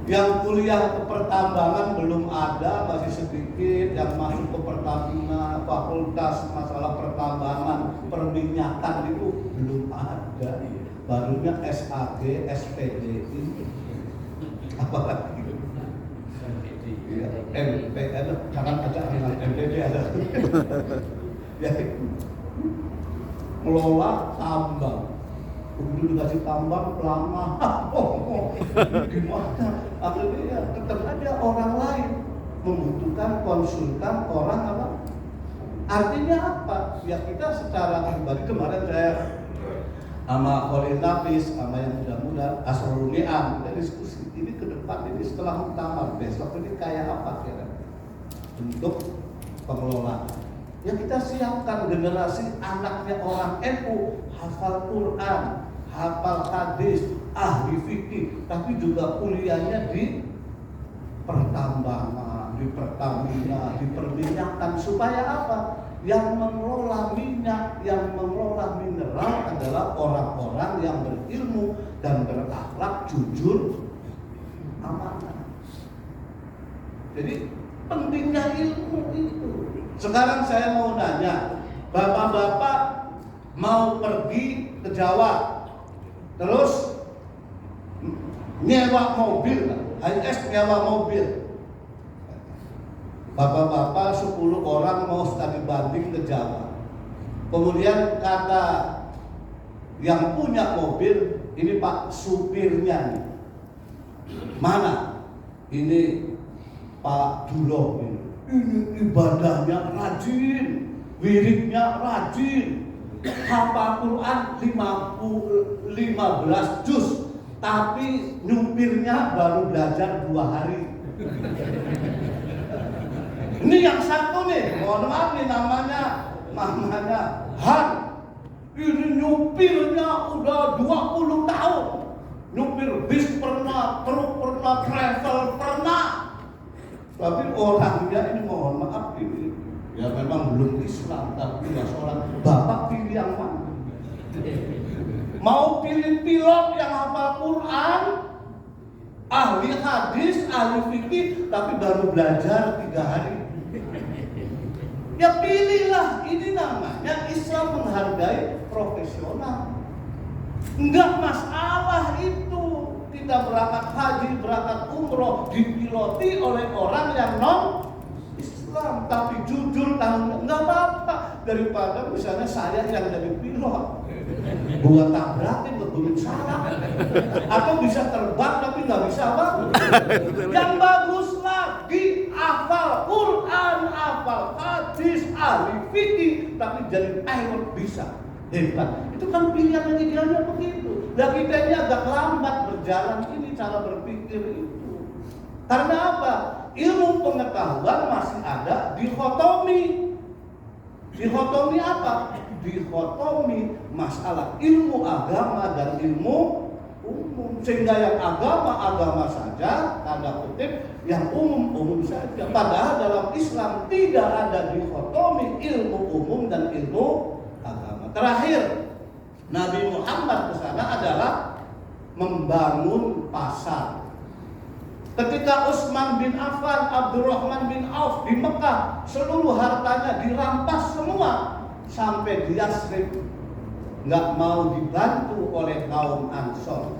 Yang kuliah ke pertambangan belum ada, masih sedikit. Yang masuk ke Pertamina, fakultas masalah pertambangan, perminyakan itu belum ada. Barunya SAG, SPDI, apalagi ya, MPN, jangan ajak dengan MPD ada. Ya, mengelola tambang. Begitu dikasih tambang lama, gimana? Akhirnya ya tetap ada orang lain membutuhkan konsultan orang apa? Artinya apa? Ya kita secara pribadi kemarin saya sama Khalil Nafis, sama yang muda-muda, Asrul Ni'am, kita diskusi ini ke depan ini setelah muktamar besok ini kayak apa kira untuk pengelolaan. Ya kita siapkan generasi anaknya orang NU, hafal Quran, hafal hadis, ahli fikih, tapi juga kuliahnya di pertambangan, di Pertamina, di perminyakan. Supaya apa? yang mengelola minyak, yang mengelola mineral adalah orang-orang yang berilmu dan berakhlak, jujur, amanah. Jadi pentingnya ilmu itu. Sekarang saya mau nanya, bapak-bapak mau pergi ke Jawa, terus nyewa mobil, HS nyewa mobil. Bapak-bapak 10 orang mau studi banding ke Jawa. Kemudian kata yang punya mobil, ini Pak supirnya nih. Mana? Ini Pak Dulo ini. Ini ibadahnya rajin, wiridnya rajin, hafal Quran 15 juz, tapi nyupirnya baru belajar 2 hari. Ini yang satu nih, mohon maaf nih namanya Han. Ini nyupirnya udah 20 tahun. Nyupir bis pernah, truk pernah, travel pernah. Tapi orangnya ini mohon maaf ini, ya memang belum Islam, tapi ya sholat. Bapak pilih yang mana? Mau pilih pilot yang hafal Quran, ahli hadis, ahli fikih, tapi baru belajar 3 hari? Ya pilihlah, ini namanya Islam menghargai profesional. Enggak masalah itu kita berangkat haji, berangkat umroh dipiloti oleh orang yang non Islam, tapi jujur tahu enggak apa-apa, daripada misalnya saya yang jadi pilot buat tabrakin ngebunuh salah, atau bisa terbang tapi nggak bisa bangun. Yang bagus lagi hafal Quran, hafal hadis, ahli fikih, tapi jadi pilot bisa. Hebat. Itu kan pilihan yang idealnya begitu. Dan kita ini agak lambat berjalan ini cara berpikir itu. Karena apa? Ilmu pengetahuan masih ada dikotomi. Dikotomi apa? Dikotomi masalah ilmu agama dan ilmu umum. Sehingga yang agama saja, tanda kutip, yang umum saja. Padahal dalam Islam tidak ada dikotomi ilmu umum dan ilmu agama. Terakhir, Nabi Muhammad ke sana adalah membangun pasar. Ketika Utsman bin Affan, Abdurrahman bin Auf di Mekah, seluruh hartanya dirampas semua sampai di Yasrib, nggak mau dibantu oleh kaum Ansor.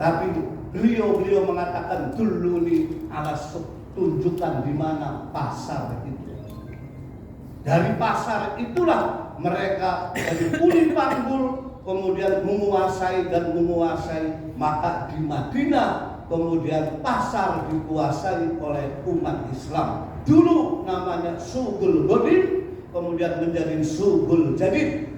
Tapi beliau mengatakan duluni ala suq, tunjukkan di mana pasar itu. Dari pasar itulah mereka dari puli panggul kemudian menguasai. Maka di Madinah kemudian pasar dikuasai oleh umat Islam. Dulu namanya Suqul Ghadim, kemudian menjadi Suqul Jadid,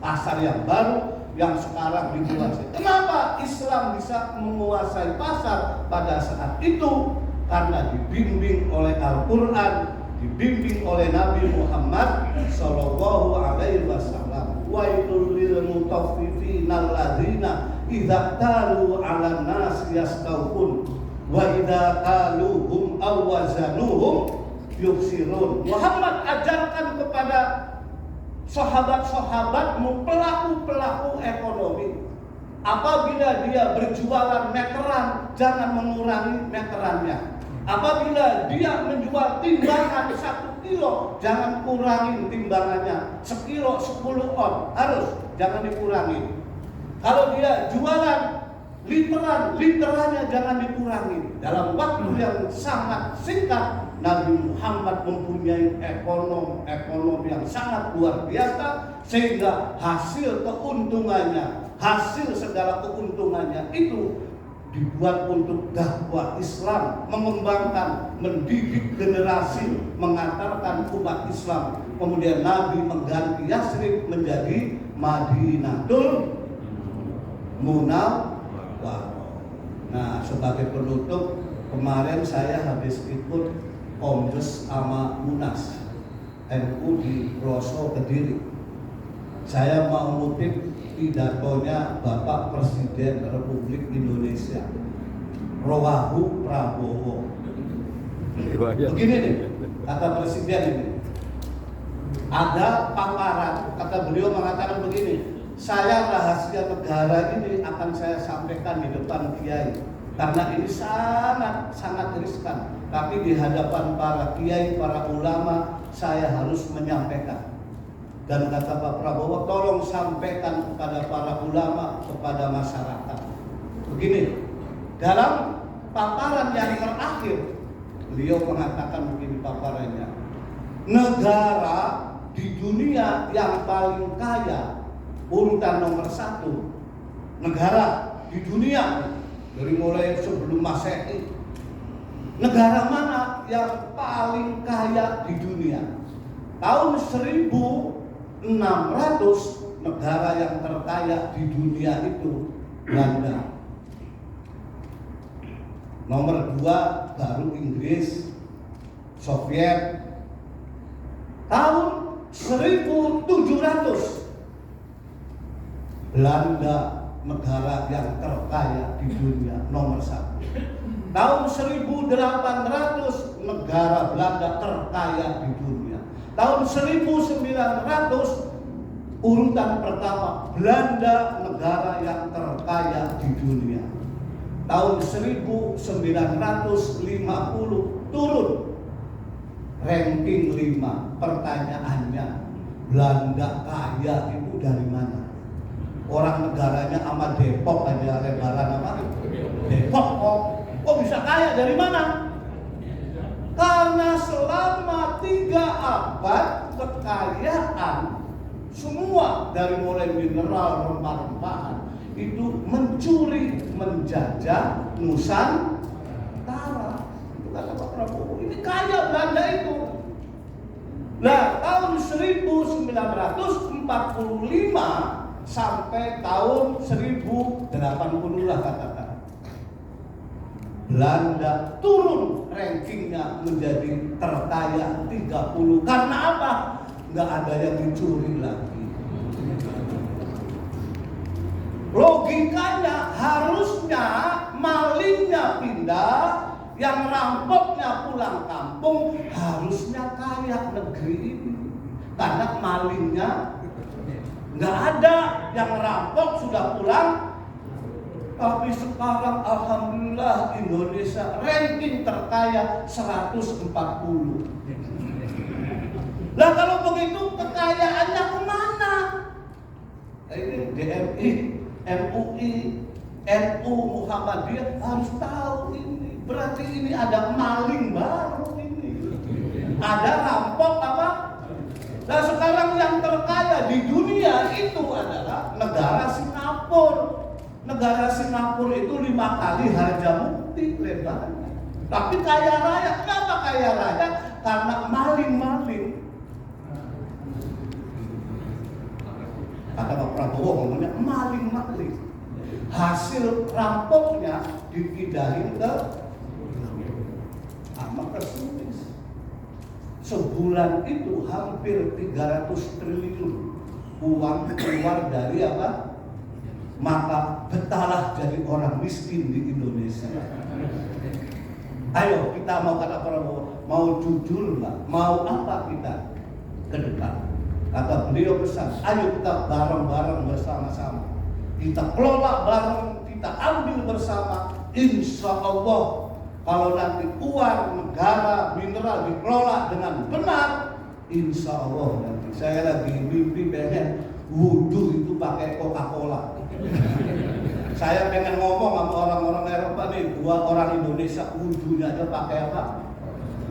pasar yang baru yang sekarang dikuasai. Kenapa Islam bisa menguasai pasar pada saat itu? Karena dibimbing oleh Al-Quran, dibimbing oleh Nabi Muhammad Sallallahu Alaihi Wasallam. Wailul lil mutaffifin alladzina idza talu 'alan nas yastawfun wa idza taluhum aw wazanuhum yuksirun. Muhammad ajarkan kepada sahabat-sahabatmu, pelaku-pelaku ekonomi, apabila dia berjualan meteran, jangan mengurangi meterannya. Apabila dia menjual timbangan 1 kilo, jangan kurangi timbangannya. 1 kilo 10 on, harus, jangan dikurangi. Kalau dia jualan literan, literannya jangan dikurangi. Dalam waktu yang sangat singkat, Nabi Muhammad mempunyai ekonom yang sangat luar biasa, sehingga hasil keuntungannya, hasil segala keuntungannya itu dibuat untuk dakwah Islam, mengembangkan, mendidik generasi, mengantarkan umat Islam. Kemudian Nabi mengganti Yasrib menjadi Madinatul Munawwarah. Nah, sebagai penutup, kemarin saya habis ikut Kongres sama Munas NU di Roso Kediri. Saya mau ngutip pidatonya Bapak Presiden Republik Indonesia, Rawahu Prabowo. Begini nih, kata Presiden ini, ada paparan, kata beliau mengatakan begini, saya rahasia negara ini akan saya sampaikan di depan kiai karena ini sangat riskan, tapi di hadapan para kiai, para ulama saya harus menyampaikan. Dan kata Pak Prabowo, tolong sampaikan kepada para ulama, kepada masyarakat. Begini, dalam paparan yang terakhir beliau mengatakan begini paparannya, negara di dunia yang paling kaya, urutan nomor 1 negara di dunia dari mulai sebelum Masehi, negara mana yang paling kaya di dunia? Tahun 1600 negara yang terkaya di dunia itu Belanda. Nomor 2 baru Inggris, Soviet. Tahun 1700 Belanda negara yang terkaya di dunia nomor 1. Tahun 1800 negara Belanda terkaya di dunia. Tahun 1900 urutan pertama Belanda negara yang terkaya di dunia. Tahun 1950 turun ranking 5. Pertanyaannya, Belanda kaya itu dari mana? Orang negaranya sama Depok aja lebaran apa? Depok kok bisa kaya dari mana? Karena selama 3 abad kekayaan semua dari mulai mineral, rempah-rempahan itu mencuri, menjajah Nusantara. Itu kata Pak Prabowo, ini kaya Belanda itu. Nah, tahun 1945 sampai tahun 1080 lah katakan, Belanda turun rankingnya menjadi terkaya 30. Karena apa? Nggak ada yang dicuri lagi. Logikanya harusnya malingnya pindah, yang rampoknya pulang kampung, harusnya kaya negeri ini. Karena malingnya nggak ada, yang rampok sudah pulang. Tapi sekarang alhamdulillah Indonesia ranking terkaya 140. Nah kalau begitu kekayaannya kemana? Ini DMI, MUI, NU, Muhammadiyah harus tahu ini. Berarti ini ada maling baru ini. Ada rampok apa? Nah sekarang yang terkaya di dunia itu adalah negara Singapura. Negara Singapura itu 5 kali Harjamukti lebarnya. Tapi kaya raya. Kenapa kaya raya? Karena maling-maling. Kata Pak Prabowo ngomongnya maling-maling. Hasil rampoknya dipindahin ke Sulis. Sebulan itu hampir 300 triliun uang keluar dari apa? Maka betahlah jadi orang miskin di Indonesia. Ayo kita mau kata Prabowo, mau jujur nggak? Mau apa kita ke depan? Kata beliau pesan, ayo kita bareng-bareng bersama-sama. Kita kelola bareng, kita ambil bersama. Insya Allah kalau nanti uang negara mineral dikelola dengan benar, insya Allah nanti saya lagi mimpi pengen wudhu itu pakai Coca-Cola. Saya pengen ngomong sama orang-orang Eropa nih, 2 orang Indonesia wudhunya aja pakai apa?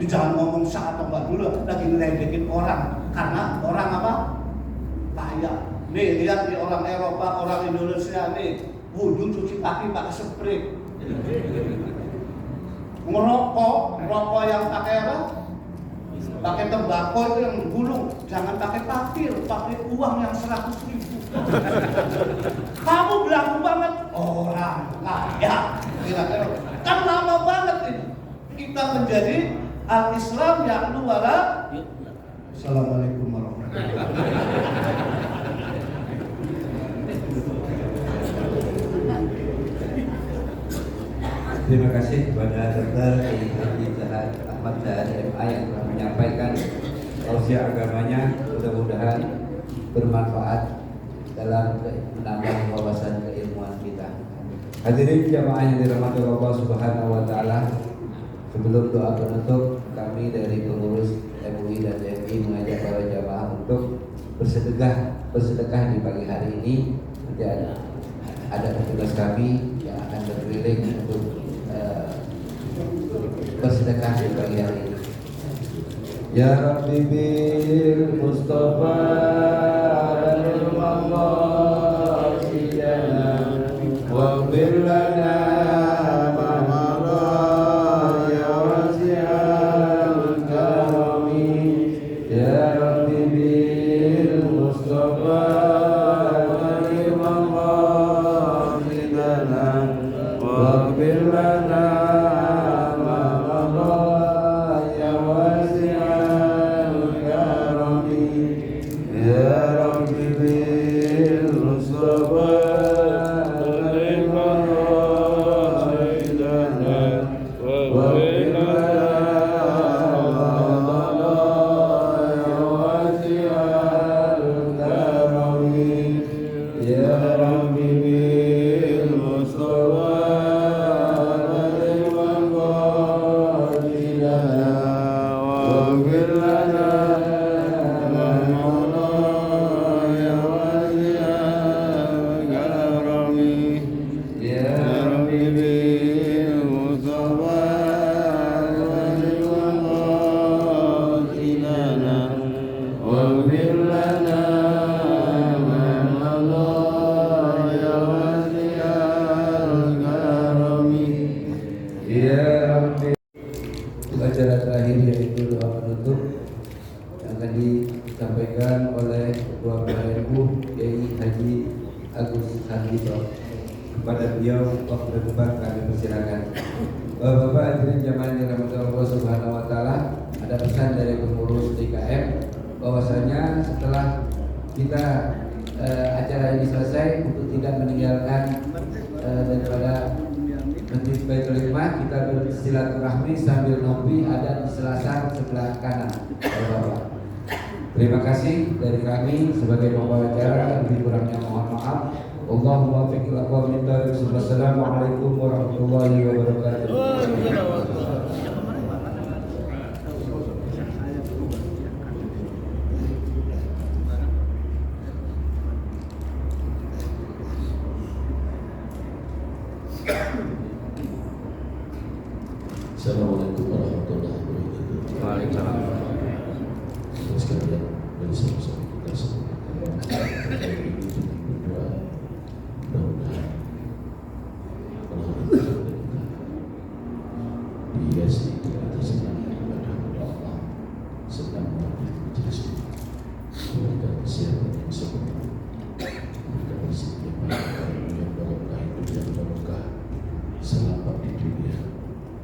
Jangan ngomong saat atau mbak dulu, lagi ngeledekin orang karena orang apa? Kaya. Nih lihat nih orang Eropa, orang Indonesia nih wudhu cuci kaki pakai spray. Ngerokok yang pakai apa? Pakai tembakau itu yang gulung, jangan pakai papir, pakai uang yang 100.000. Kamu belagu banget orang kaya, kira-kira kan lama banget ini kita menjadi al-Islam yang wala. Assalamualaikum warahmatullahi wabarakatuh. Terima kasih kepada Dr. Haji Ahmad dari MA yang telah menyampaikan tausiah agamanya, mudah-mudahan bermanfaat dalam menambah wawasan keilmuan kita. Hadirin jamaah yang dirahmati Allah Subhanahu wa taala, sebelum doa penutup, kami dari pengurus MUI dan DMI mengajak para jamaah untuk bersedekah di pagi hari ini. Nanti ada petugas kami yang akan berkeliling untuk bersedekah di pagi hari ini. Ya Rabbi bil Mustafa al-Mamma Sidana wa bil lana ma mada ya wasi'al karami. Ya Rabbi bil Mustafa al-Mamma Sidana wa bil lana acara terakhir yaitu doa penutup yang akan disampaikan oleh Ketua PRNU Kiai Haji Agus Sandito. Kepada beliau waktu berdebat kami persilakan. Bapak hadirin jamaah yang dirahmati Allah Subhanahu wa taala, ada pesan dari pengurus DKM bahwasanya setelah kita acara ini selesai untuk tidak meninggalkan daripada Masjid Baitul Hikmah, kita bersilaturahmi sambil ngopi ada di Selasar sebelah kanan. Bapak. Terima kasih dari kami sebagai pembawa acara, lebih kurangnya mohon maaf. Allahumma fiqil aqwa min tarik. Wassalamualaikum warahmatullahi wabarakatuh. Assalamualaikum warahmatullahi wabarakatuh. Waalaikumsalam. Terus sekalian dari sama-sama kita semua berdoa mudah-mudahan Allah dihiasi kita senang ibadah kepada Allah, senang menghadiri majelis ini, memberikan kesehatan yang sempurna, memberikan rezeki yang baik, yang barokah, hidup yang barokah, selamat di dunia,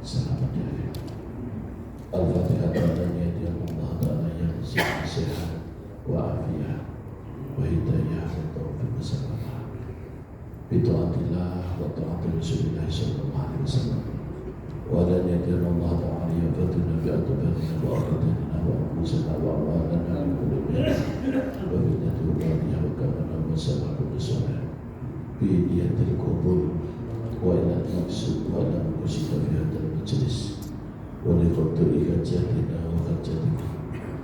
selamat di akhirat. Al-Fatihah tandanya dia Allah Ta'ala yang sehat wa afiyah wa hidayah wa taufiq wa salamah bita'atillah wa ta'atil Rasulullah sallallahu alaihi wasallam wa ala niyatir Allah Ta'ala ya fatuna bi'atubanina wa aradina wa anfusina wa amalana min kulli bi'ah wa bidatu wadiyah wa kamana wa sababu bisoleh bi'niyatil kubul wa ila maksud wa ila maksud fi hadal majlis ولقدر حاجاتنا وحاجاتكم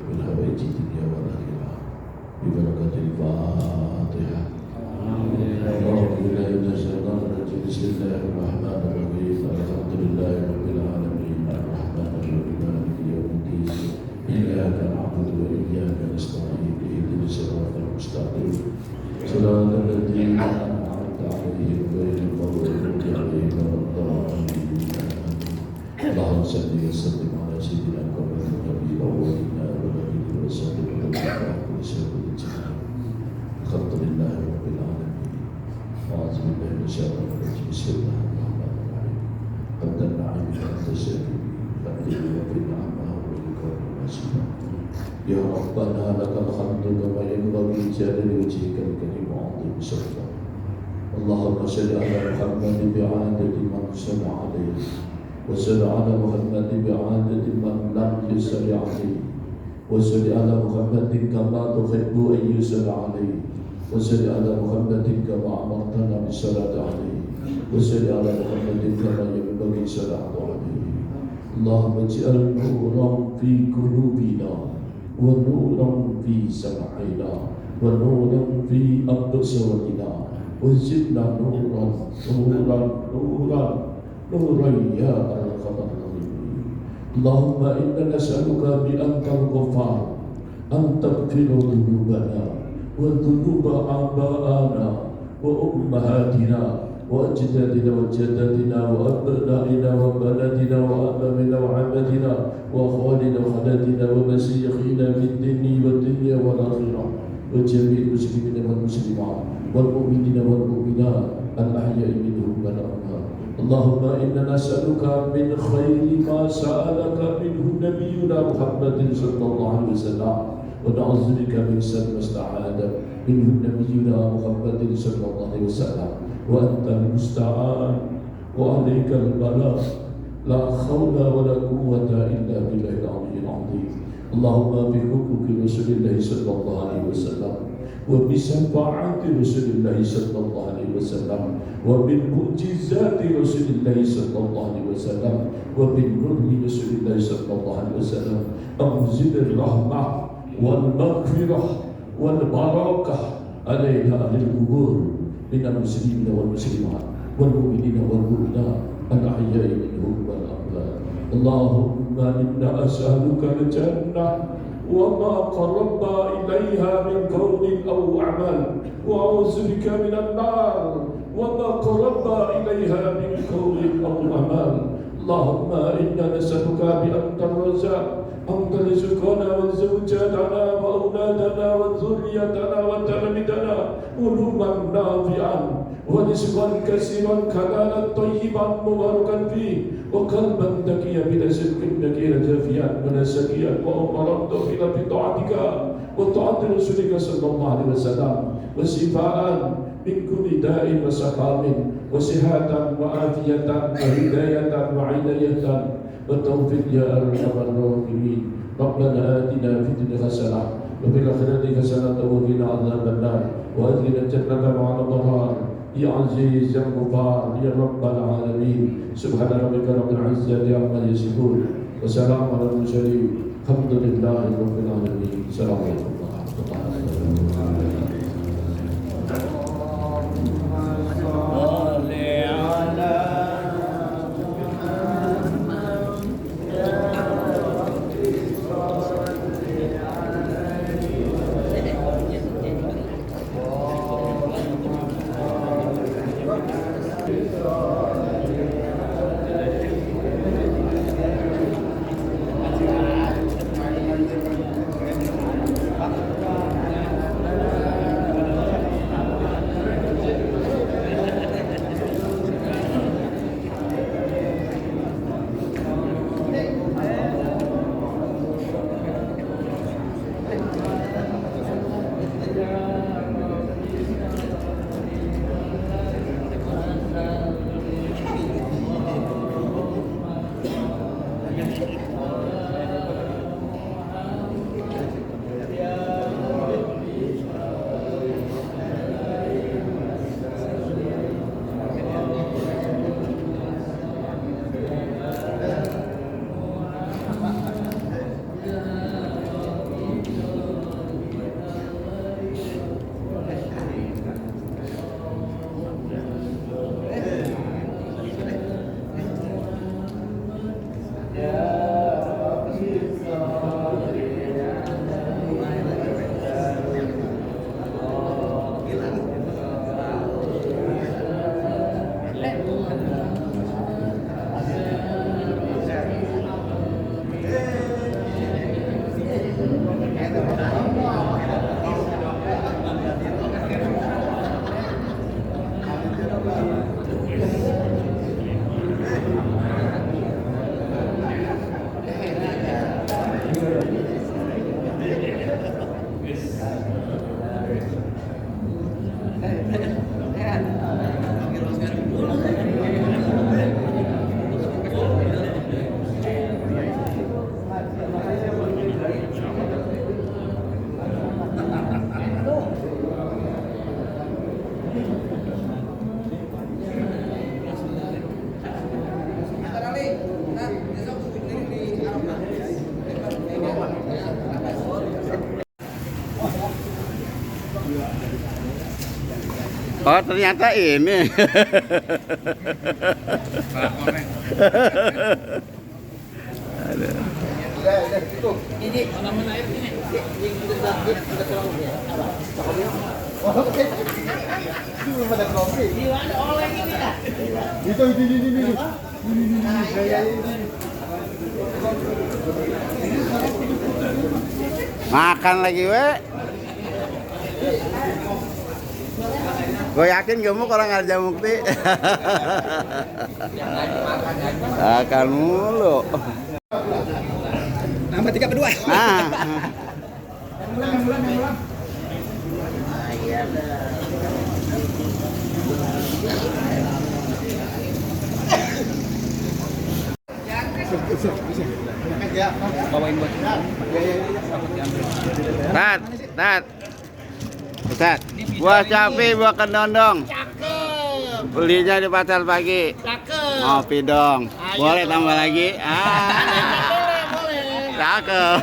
من حوائج الدنيا والآخرة ببركة الفاتحة. أعوذ بالله من الشيطان الرجيم. بسم الله الرحمن الرحيم. الحمد لله رب العالمين الرحمن الرحيم مالك يوم الدين إياك نعبد وإياك نستعين اهدنا الصراط المستقيم صراط الذين أنعمت عليهم غير المغضوب عليهم ولا الضالين. اللهم صل وسلم على سيدنا محمد النبي الاولين والآخرين وسلم على كل شيء الجميع. الحمد لله رب العالمين. أعوذ بالله من الشيطان الرجيم. بسم الله الرحمن الرحيم. حمد النعيم حمد الشاكرين حمد وفي النعمة والإكرام والسلام. يا ربنا لك الحمد كما ينبغي جلال وجهك الكريم وعظيم سلطانك. اللهم صل على محمد بعادة من صلى عليه وصل على محمد بعادة من لم يصل عليه وصل على محمد كما تحب أن يصلى عليه وصل على محمد كما أمرتنا بالصلاة عليه وصل على محمد كما ينبغي الصلاة عليه اللهم اجعل نورا في قلوبنا ونورا في سمعنا ونورا في أبصارنا وزدنا نورا نورا نورا نورا يا أرحم الراحمين اللهم إنا نسألك بأنك الغفار أن تغفر ذنوبنا وذنوب آبائنا وأمهاتنا وأجدادنا وجداتنا وأبنائنا وبناتنا وأمامنا وعمتنا وأخواننا وخالاتنا ومشايخنا في الدين والدنيا والآخرة وجميع المسلمين والمسلمات والمؤمنين والمؤمنات الأحياء منهم والأموات اللهم إنا نسألك من خير ما سألك منه نبينا محمد صلى الله عليه وسلم ونعوذ بك من شر ما استعاذ منه نبينا محمد صلى الله عليه وسلم وأنت المستعان وعليك البلاغ لا حول ولا قوة إلا بالله العلي العظيم اللهم بحقوق رسول الله صلى الله عليه وسلم وبشفاعة رسول الله صلى الله عليه وسلم وبالمعجزات رسول الله صلى الله عليه وسلم وبالنور رسول الله صلى الله عليه وسلم أنزل الرحمة والمغفرة والبركة علينا أهل القبور من المسلمين والمسلمات والمؤمنين والمؤمنات الأحياء منهم والأموات اللهم إنا أسألك الجنة وما قرب إليها من قول أو عمل وأعوذ بك من النار وما قرب إليها من قول أو عمل اللهم إنا نسألك بأنت الرزاق أن ترزقنا وزوجاتنا وأولادنا وذريتنا وتلاميذنا علوما نافعا ورزقا كثيرا حلالا طيبا مباركا فيه وقلبا تقيا بلا شرك نكيرا جافيا ولا سكيا وأمرا توفيقا بطاعتك وطاعة رسولك صلى الله عليه وسلم وشفاء من كل داء وسقام وصحة وعافية وهداية وعناية والتوفيق يا أرحم الراحمين ربنا آتنا في الدنيا حسنة وفي الآخرة حسنة وقنا عذاب النار وأدخلنا الجنة مع الأبرار يا عزيز يا غفار يا رب العالمين سبحان ربك رب العزة عما يصفون وسلام على المرسلين الحمد لله رب العالمين السلام عليكم ورحمة الله وبركاته. Oh ternyata ini. Aduh. Makan lagi we. Gue yakin gemuk orang Harja Mukti. Makan mulu. Nama 3 berdua. Nah. Tat. Ustaz, buah cabai, buah kedondong. Cakep. Belinya di pasar pagi. Cakep. Ngopi dong. Boleh tambah lagi? Boleh. Cakep.